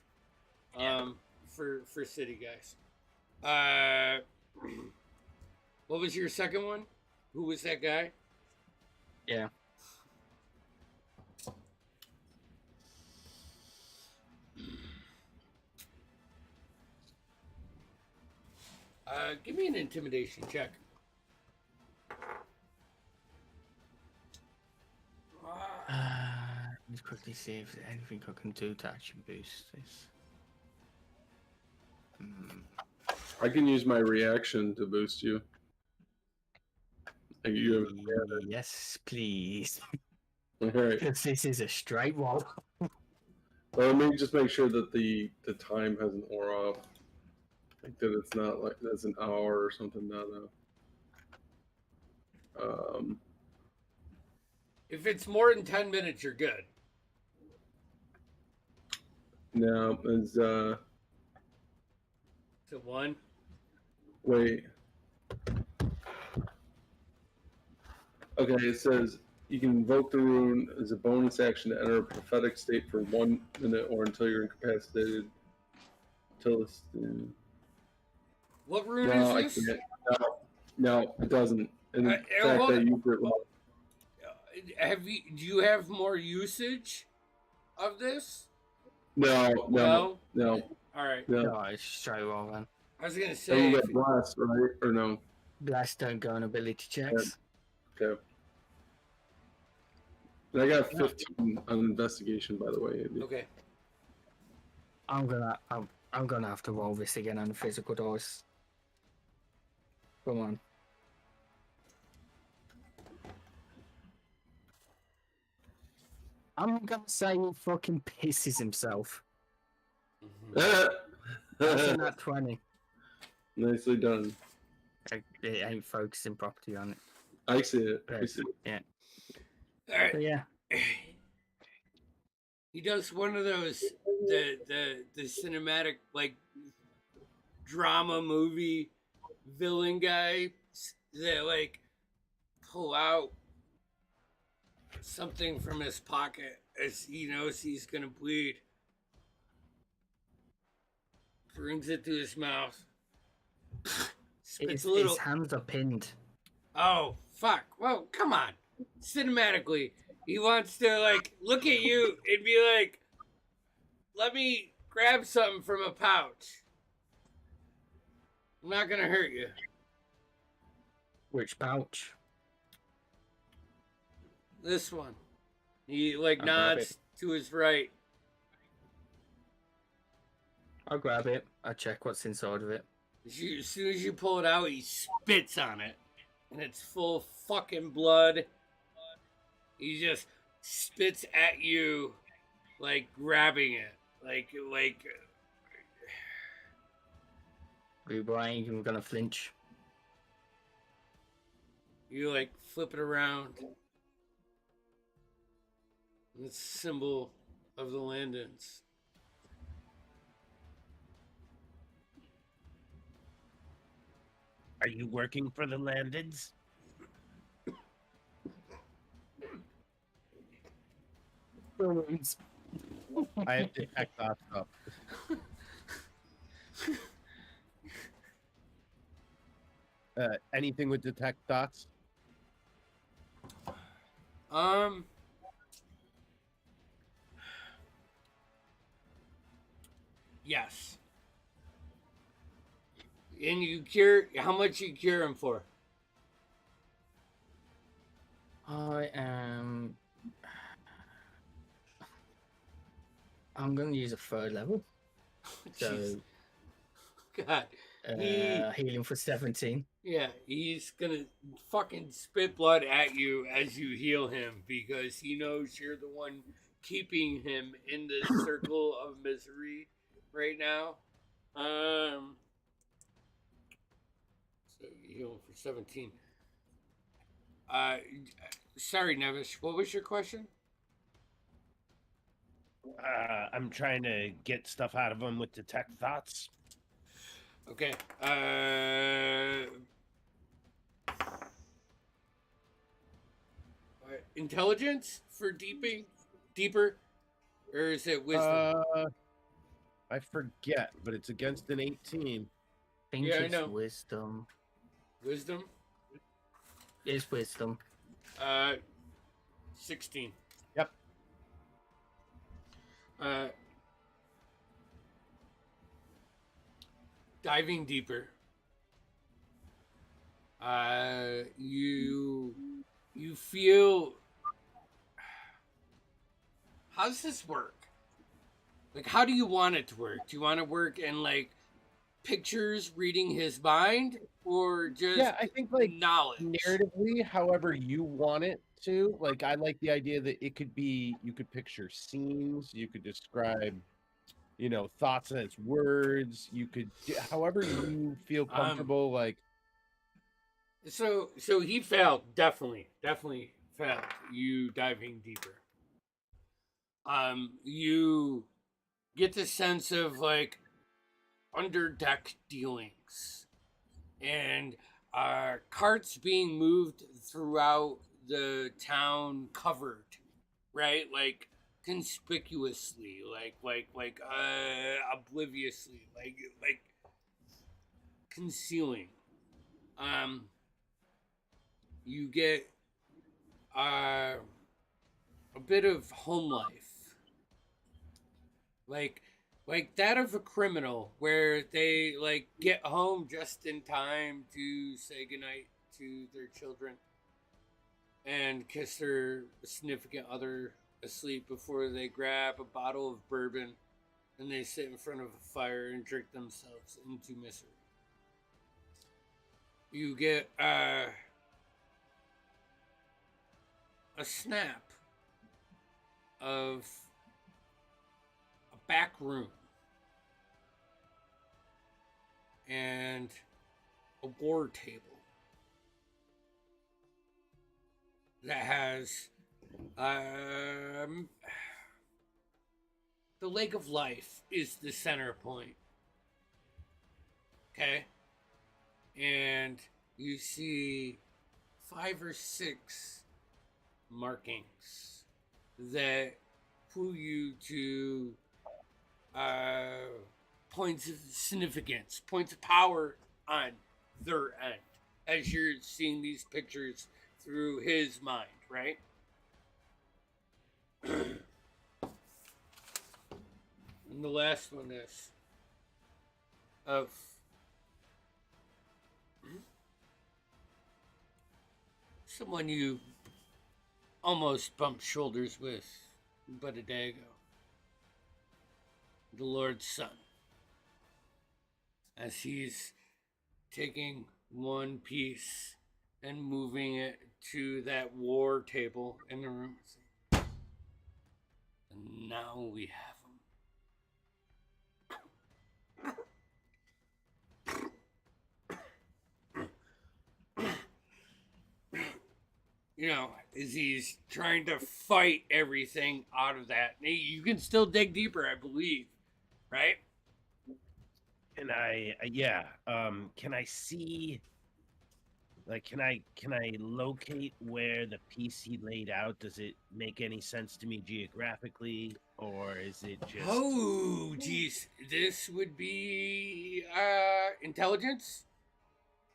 for city guys. What was your second one? Who was that guy? Yeah. Give me an intimidation check. Let's quickly see if there's anything I can do to actually boost this. I can use my reaction to boost you. Yes, please. All right. Because this is a straight roll. Well, let me just make sure that the time hasn't wore off. Like that it's not like that's an hour or something. No. If it's more than 10 minutes, you're good. No, it's So one. wait. Okay, it says you can invoke the rune as a bonus action to enter a prophetic state for 1 minute or until you're incapacitated. Until this. What rune No, is this? I can't. No, it doesn't. And in fact, hold I on. used it wrong. Do you have more usage of this? No. No? All right. No. No, it's straight roll then. I was gonna Oh, say. you got blast, right? Or no? Blast don't go on ability checks. Okay. And I got 15 on investigation, by the way. Andy. Okay. I'm gonna have to roll this again on the physical dice. Come on. I'm gonna say he fucking pisses himself. That's in that 20. Nicely done. It ain't focusing properly on it. I see it. But, I see it. yeah. All right. But yeah. He does one of those the cinematic like drama movie villain guy that like pull out something from his pocket as he knows he's gonna bleed. Brings it to his mouth. Spits a little. His hands are pinned. Oh fuck! Well, come on. Cinematically, he wants to like look at you and be like, "Let me grab something from a pouch. I'm not gonna hurt you." Which pouch? This one. He like I'll grab nods to his right. I'll grab it. I'll check what's inside of it. As soon as you pull it out, he spits on it, and it's full of fucking blood. He just spits at you, like grabbing it, like. Uber ain't even gonna flinch. You like flip it around. It's a symbol of the Landons. Are you working for the Landons? I have detect thoughts up. Anything with detect thoughts? Yes. And you cure. How much you cure him for? I am. I'm going to use a third level. So, Jeez. God. He. healing for 17. Yeah, he's gonna fucking spit blood at you as you heal him because he knows you're the one keeping him in this circle of misery right now. So you heal him for 17. Sorry, Nevis. What was your question? I'm trying to get stuff out of him with detect thoughts. Okay. Intelligence for deeper, or is it wisdom? I forget, but it's against an 18. I think Yeah, I it's know. wisdom. Wisdom. It's wisdom. 16. Yep. Diving deeper. You feel. How does this work? Like, how do you want it to work? Do you want to work in like pictures, reading his mind, or just I think like knowledge? narratively, however you want it to. Like, I like the idea that it could be, you could picture scenes, you could describe, thoughts as words. You could, however you feel comfortable. Like, So he failed. Definitely failed. You diving deeper. You get the sense of like underdeck dealings and carts being moved throughout the town covered, right? Like conspicuously, like obliviously, like concealing. You get a bit of home life, like that of a criminal, where they like get home just in time to say goodnight to their children and kiss their significant other asleep before they grab a bottle of bourbon and they sit in front of a fire and drink themselves into misery. You get a snap of a back room and a war table that has the Lake of Life is the center point. Okay? And you see 5 or 6 markings that pull you to points of significance, points of power on their end as you're seeing these pictures through his mind, right? And the last one is of someone you almost bumped shoulders with but a day ago. The Lord's Son. As he's taking one piece and moving it to that war table in the room. And now we have him. As he's trying to fight everything out of that. You can still dig deeper, I believe, right? can I see, like, can I locate where the piece he laid out? Does it make any sense to me geographically, or is it just... Oh, geez. This would be intelligence?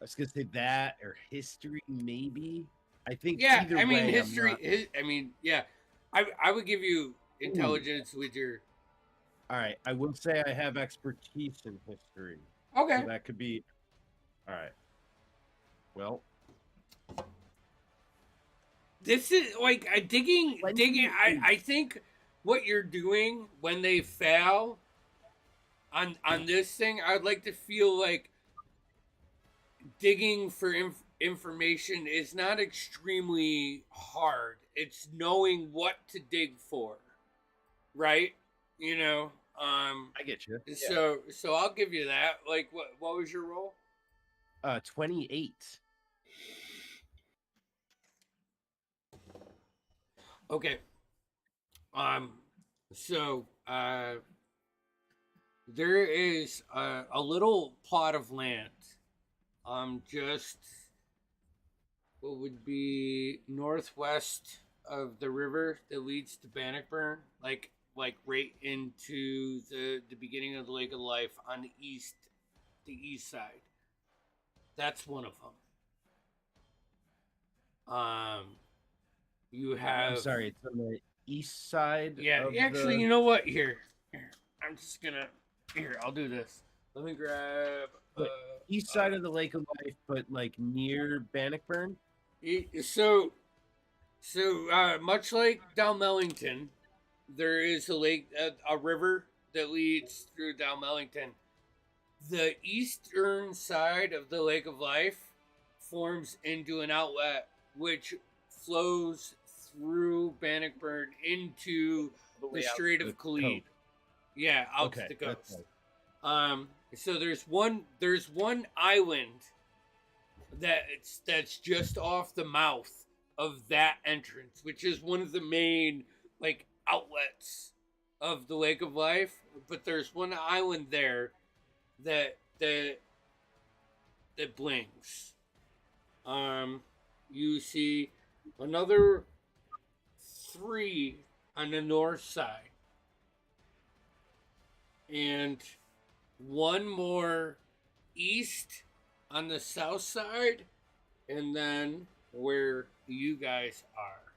I was gonna say that, or history, maybe. I think Yeah, either I mean way, history. Yeah, I would give you intelligence with your. All right, I will say I have expertise in history. Okay. So that could be All right. Well, This is like digging. I think what you're doing when they fail on this thing, I'd like to feel like digging for information is not extremely hard. It's knowing what to dig for, right? You know. I get you. So I'll give you that. Like, what was your roll? 28. Okay. So there is a little plot of land. Just what would be northwest of the river that leads to Bannockburn, like right into the beginning of the Lake of Life on the east side. That's one of them. You have. I'm sorry, it's on the east side. Yeah, of actually, the... you know what? Here, I'm just gonna. Here, I'll do this. Let me grab. East side of the Lake of Life, but like near Bannockburn. So much like Dalmellington, there is a lake, a river that leads through Dalmellington. The eastern side of the Lake of Life forms into an outlet which flows through Bannockburn into the Strait of Khalid. Yeah, out to the coast. Right. So there's one island that's just off the mouth of that entrance, which is one of the main like outlets of the Lake of Life. But there's one island there that blinks. You see another 3 on the north side, and one more east on the south side, and then where you guys are.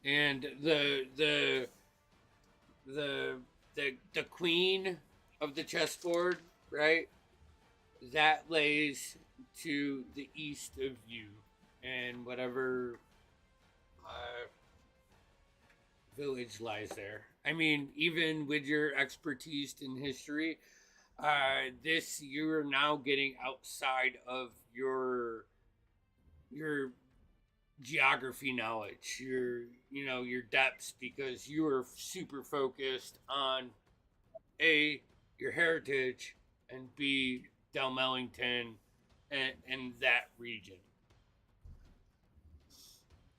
And the queen of the chessboard, right? That lays to the east of you, and whatever village lies there. I mean, even with your expertise in history, this you're now getting outside of your geography knowledge, your depths, because you are super focused on A, your heritage, and B, Dalmellington and that region.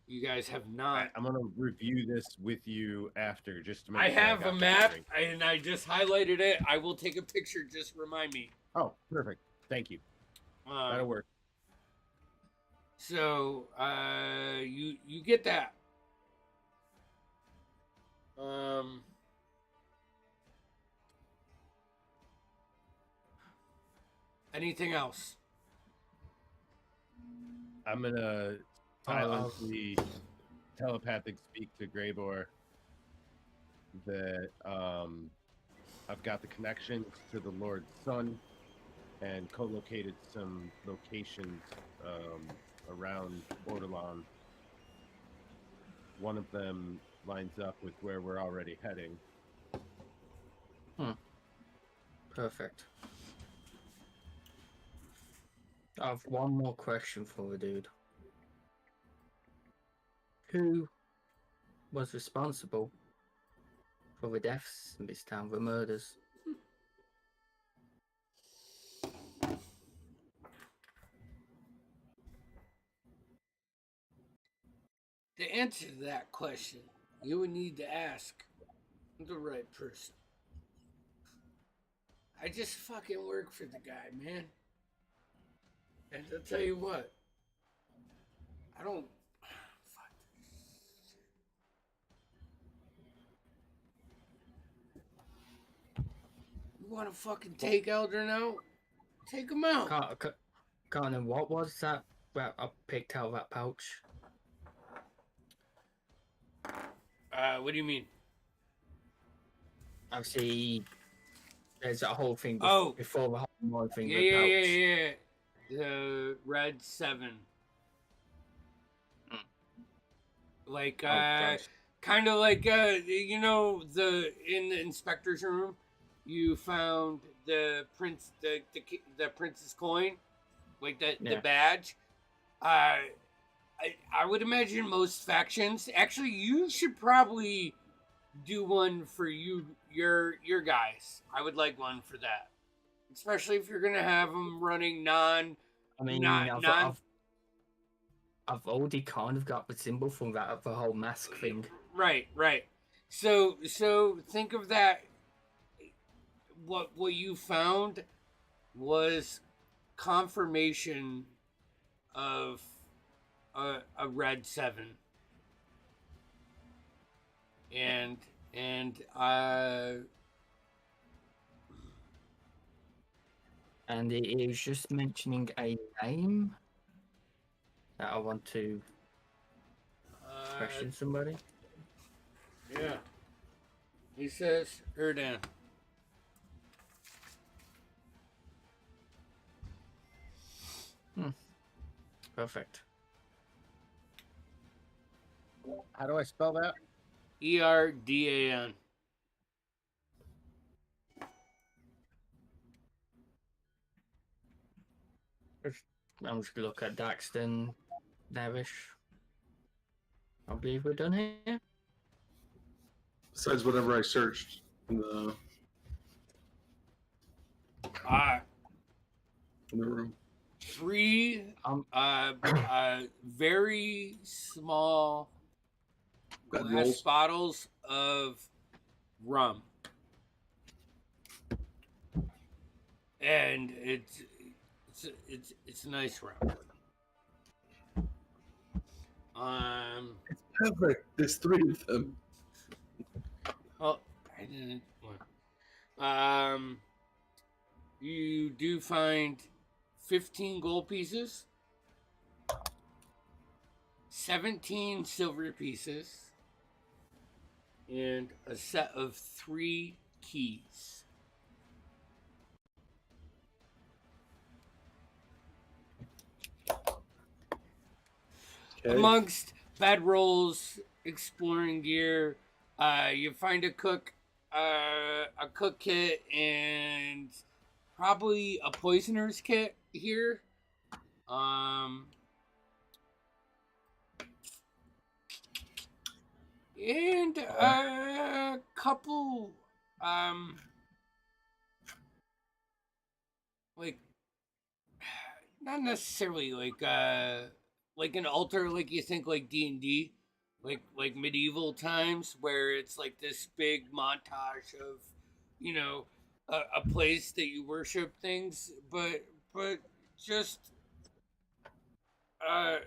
You guys have not. I'm gonna review this with you after, just to make I sure have a map, and I just highlighted it. I will take a picture. Just remind me. Oh, perfect. Thank you. That'll work. So, you get that. Anything else? I'm gonna silently telepathic speak to Greybor that I've got the connections to the Lord's Son and co-located some locations around Bordelon. One of them lines up with where we're already heading. Perfect. I have one more question for the dude. Who was responsible for the deaths in this town, the murders? To answer that question, you would need to ask the right person. I just fucking work for the guy, man. And I'll tell you what, I don't. Fuck. You want to fucking take Eldrin out? Take him out. Connor, what was that I picked out of that pouch? What do you mean? Obviously, There's that whole thing Oh, before the whole more thing yeah, with yeah, pouch. yeah, yeah. The red 7. Like, Oh, gosh. kind of like, you know, in the inspector's room, you found the the prince's coin, like the Yeah. badge. I would imagine most factions. Actually, you should probably do one for your guys. I would like one for that, especially if you're gonna have them running I mean, non. I've already kind of got the symbol from that the whole mask thing. Right, right. So think of that. What you found was confirmation of a red 7, and And it is just mentioning a name that I want to question somebody. yeah. He says Erdan. Perfect. How do I spell that? Erdan. I'm just gonna look at Daxton, Navish. I believe we're done here. Besides whatever I searched in the room. 3 very small Bed glass rolls. bottles of rum, and it's nice rum. Perfect. There's 3 of them. Oh, I didn't. You do find 15 gold pieces, 17 silver pieces, and a set of 3 keys. Okay. Amongst bedrolls, exploring gear, you find a cook kit, and probably a poisoner's kit here. And a couple, like, not necessarily like an altar, like you think like D&D, like medieval times, where it's like this big montage of, you know, a place that you worship things, but just uh,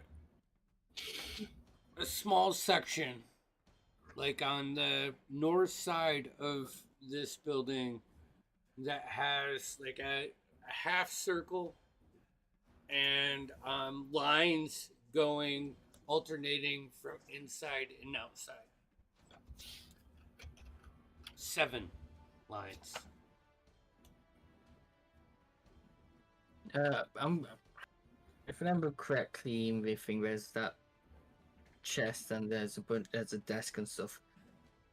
a small section, like on the north side of this building, that has like a half circle and lines going, alternating from inside and outside. 7 lines. If I remember correctly, in the thing, there's that chest and there's a desk and stuff.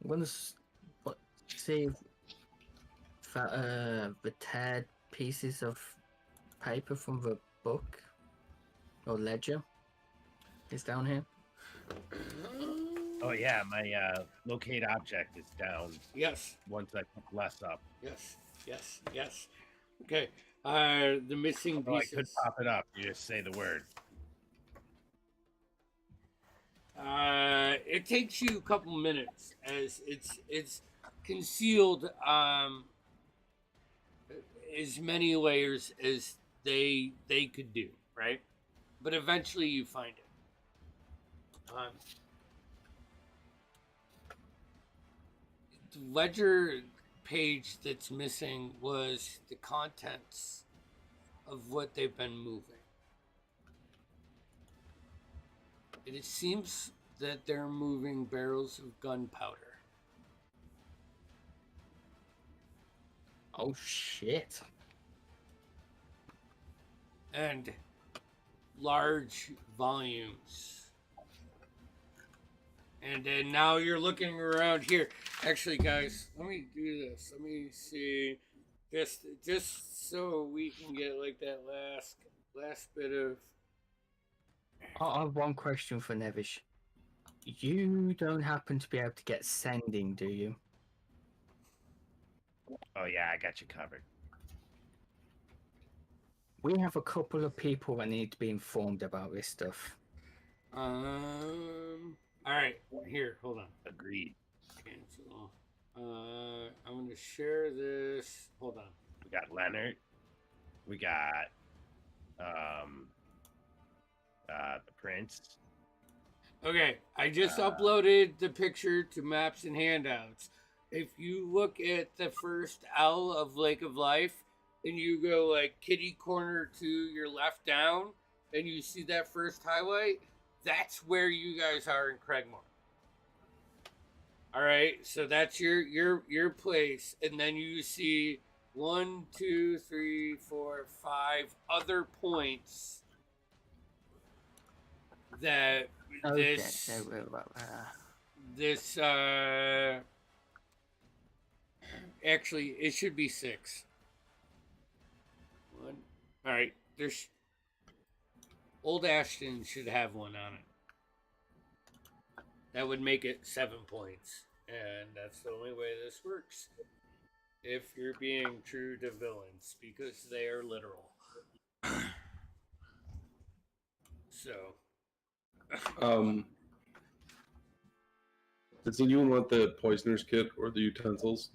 I'm gonna see if that, the teared pieces of paper from the book or ledger is down here. Oh yeah, my locate object is down. Yes. Once I put less up. Yes. Okay. The missing Oh, I pieces. could pop it up. You just say the word. It takes you a couple minutes, as it's concealed as many layers as they could do, right? But eventually you find it. The ledger page that's missing was the contents of what they've been moving. It seems that they're moving barrels of gunpowder. Oh shit. And large volumes. And then now you're looking around here. Actually, guys, let me do this. Let me see. Just so we can get like that last bit of. I have one question for Nevish. You don't happen to be able to get sending, do you? Oh yeah, I got you covered. We have a couple of people that need to be informed about this stuff. All right. Here, hold on. Agreed. Cancel. I'm gonna share this. Hold on. We got Leonard. We got the Prince. Okay, I just uploaded the picture to Maps and Handouts. If you look at the first L of Lake of Life, and you go like kitty corner to your left down, and you see that first highlight, that's where you guys are in Craigmore. All right, so that's your place, and then you see 1, 2, 3, 4, 5 other points that Okay. this actually it should be 6. 1. All right, there's Old Ashton should have one on it. That would make it 7 points, and that's the only way this works. If you're being true to villains, because they are literal. So. Does anyone want the poisoner's kit or the utensils?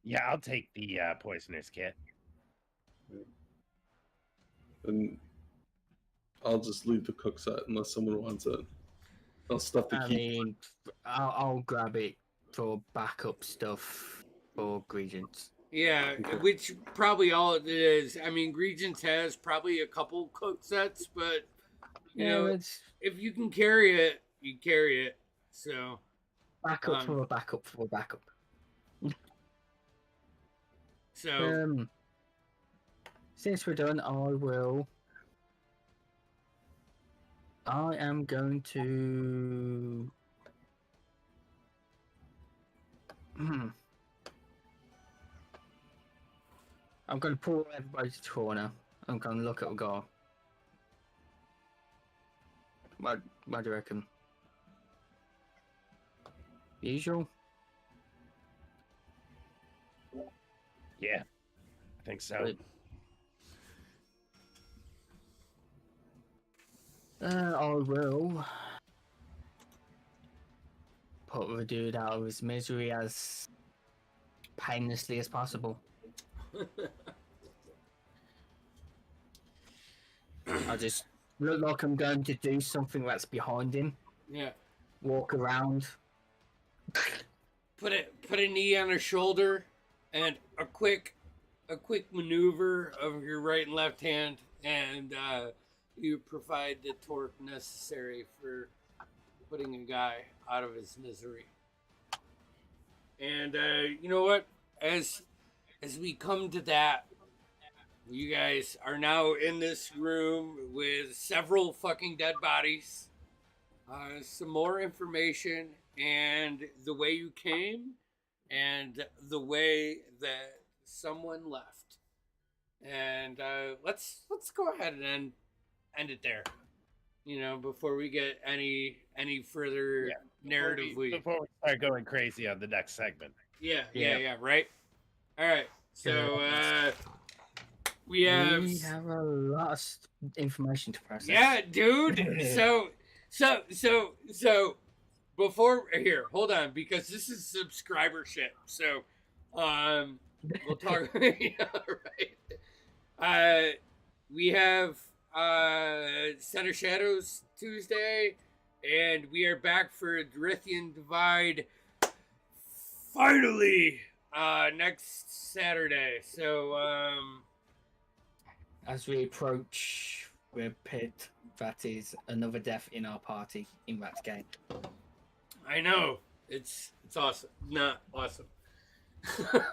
Yeah, I'll take the poisoner's kit. And I'll just leave the cook set unless someone wants it. I'll stuff the I key. mean, I'll grab it for backup stuff for Regents. Yeah, which probably all it is. I mean, Regents has probably a couple cook sets, but you know, if you can carry it, you carry it. So backup for a backup for a backup. So since we're done, I am going to. I'm going to pull everybody's corner. I'm going to look at a goal. What do you reckon? Usual? Yeah, I think so. Good. I will put the dude out of his misery as painlessly as possible. I'll just look like I'm going to do something that's behind him. Yeah. Walk around. Put a knee on her shoulder, and a quick maneuver of your right and left hand, and you provide the torque necessary for putting a guy out of his misery. And you know what? As we come to that, you guys are now in this room with several fucking dead bodies, some more information, and the way you came, and the way that someone left. And let's go ahead and end it there. You know, before we get any further narratively. Before we start going crazy on the next segment. Yeah, right? All right. So we have a lot of information to process. Yeah, dude. So before here, hold on, because this is subscribership. So we'll talk right. We have Center Shadows Tuesday, and we are back for Drithian Divide finally next Saturday. So as we approach, we're pit. That is another death in our party in that game. I know it's awesome. Not awesome.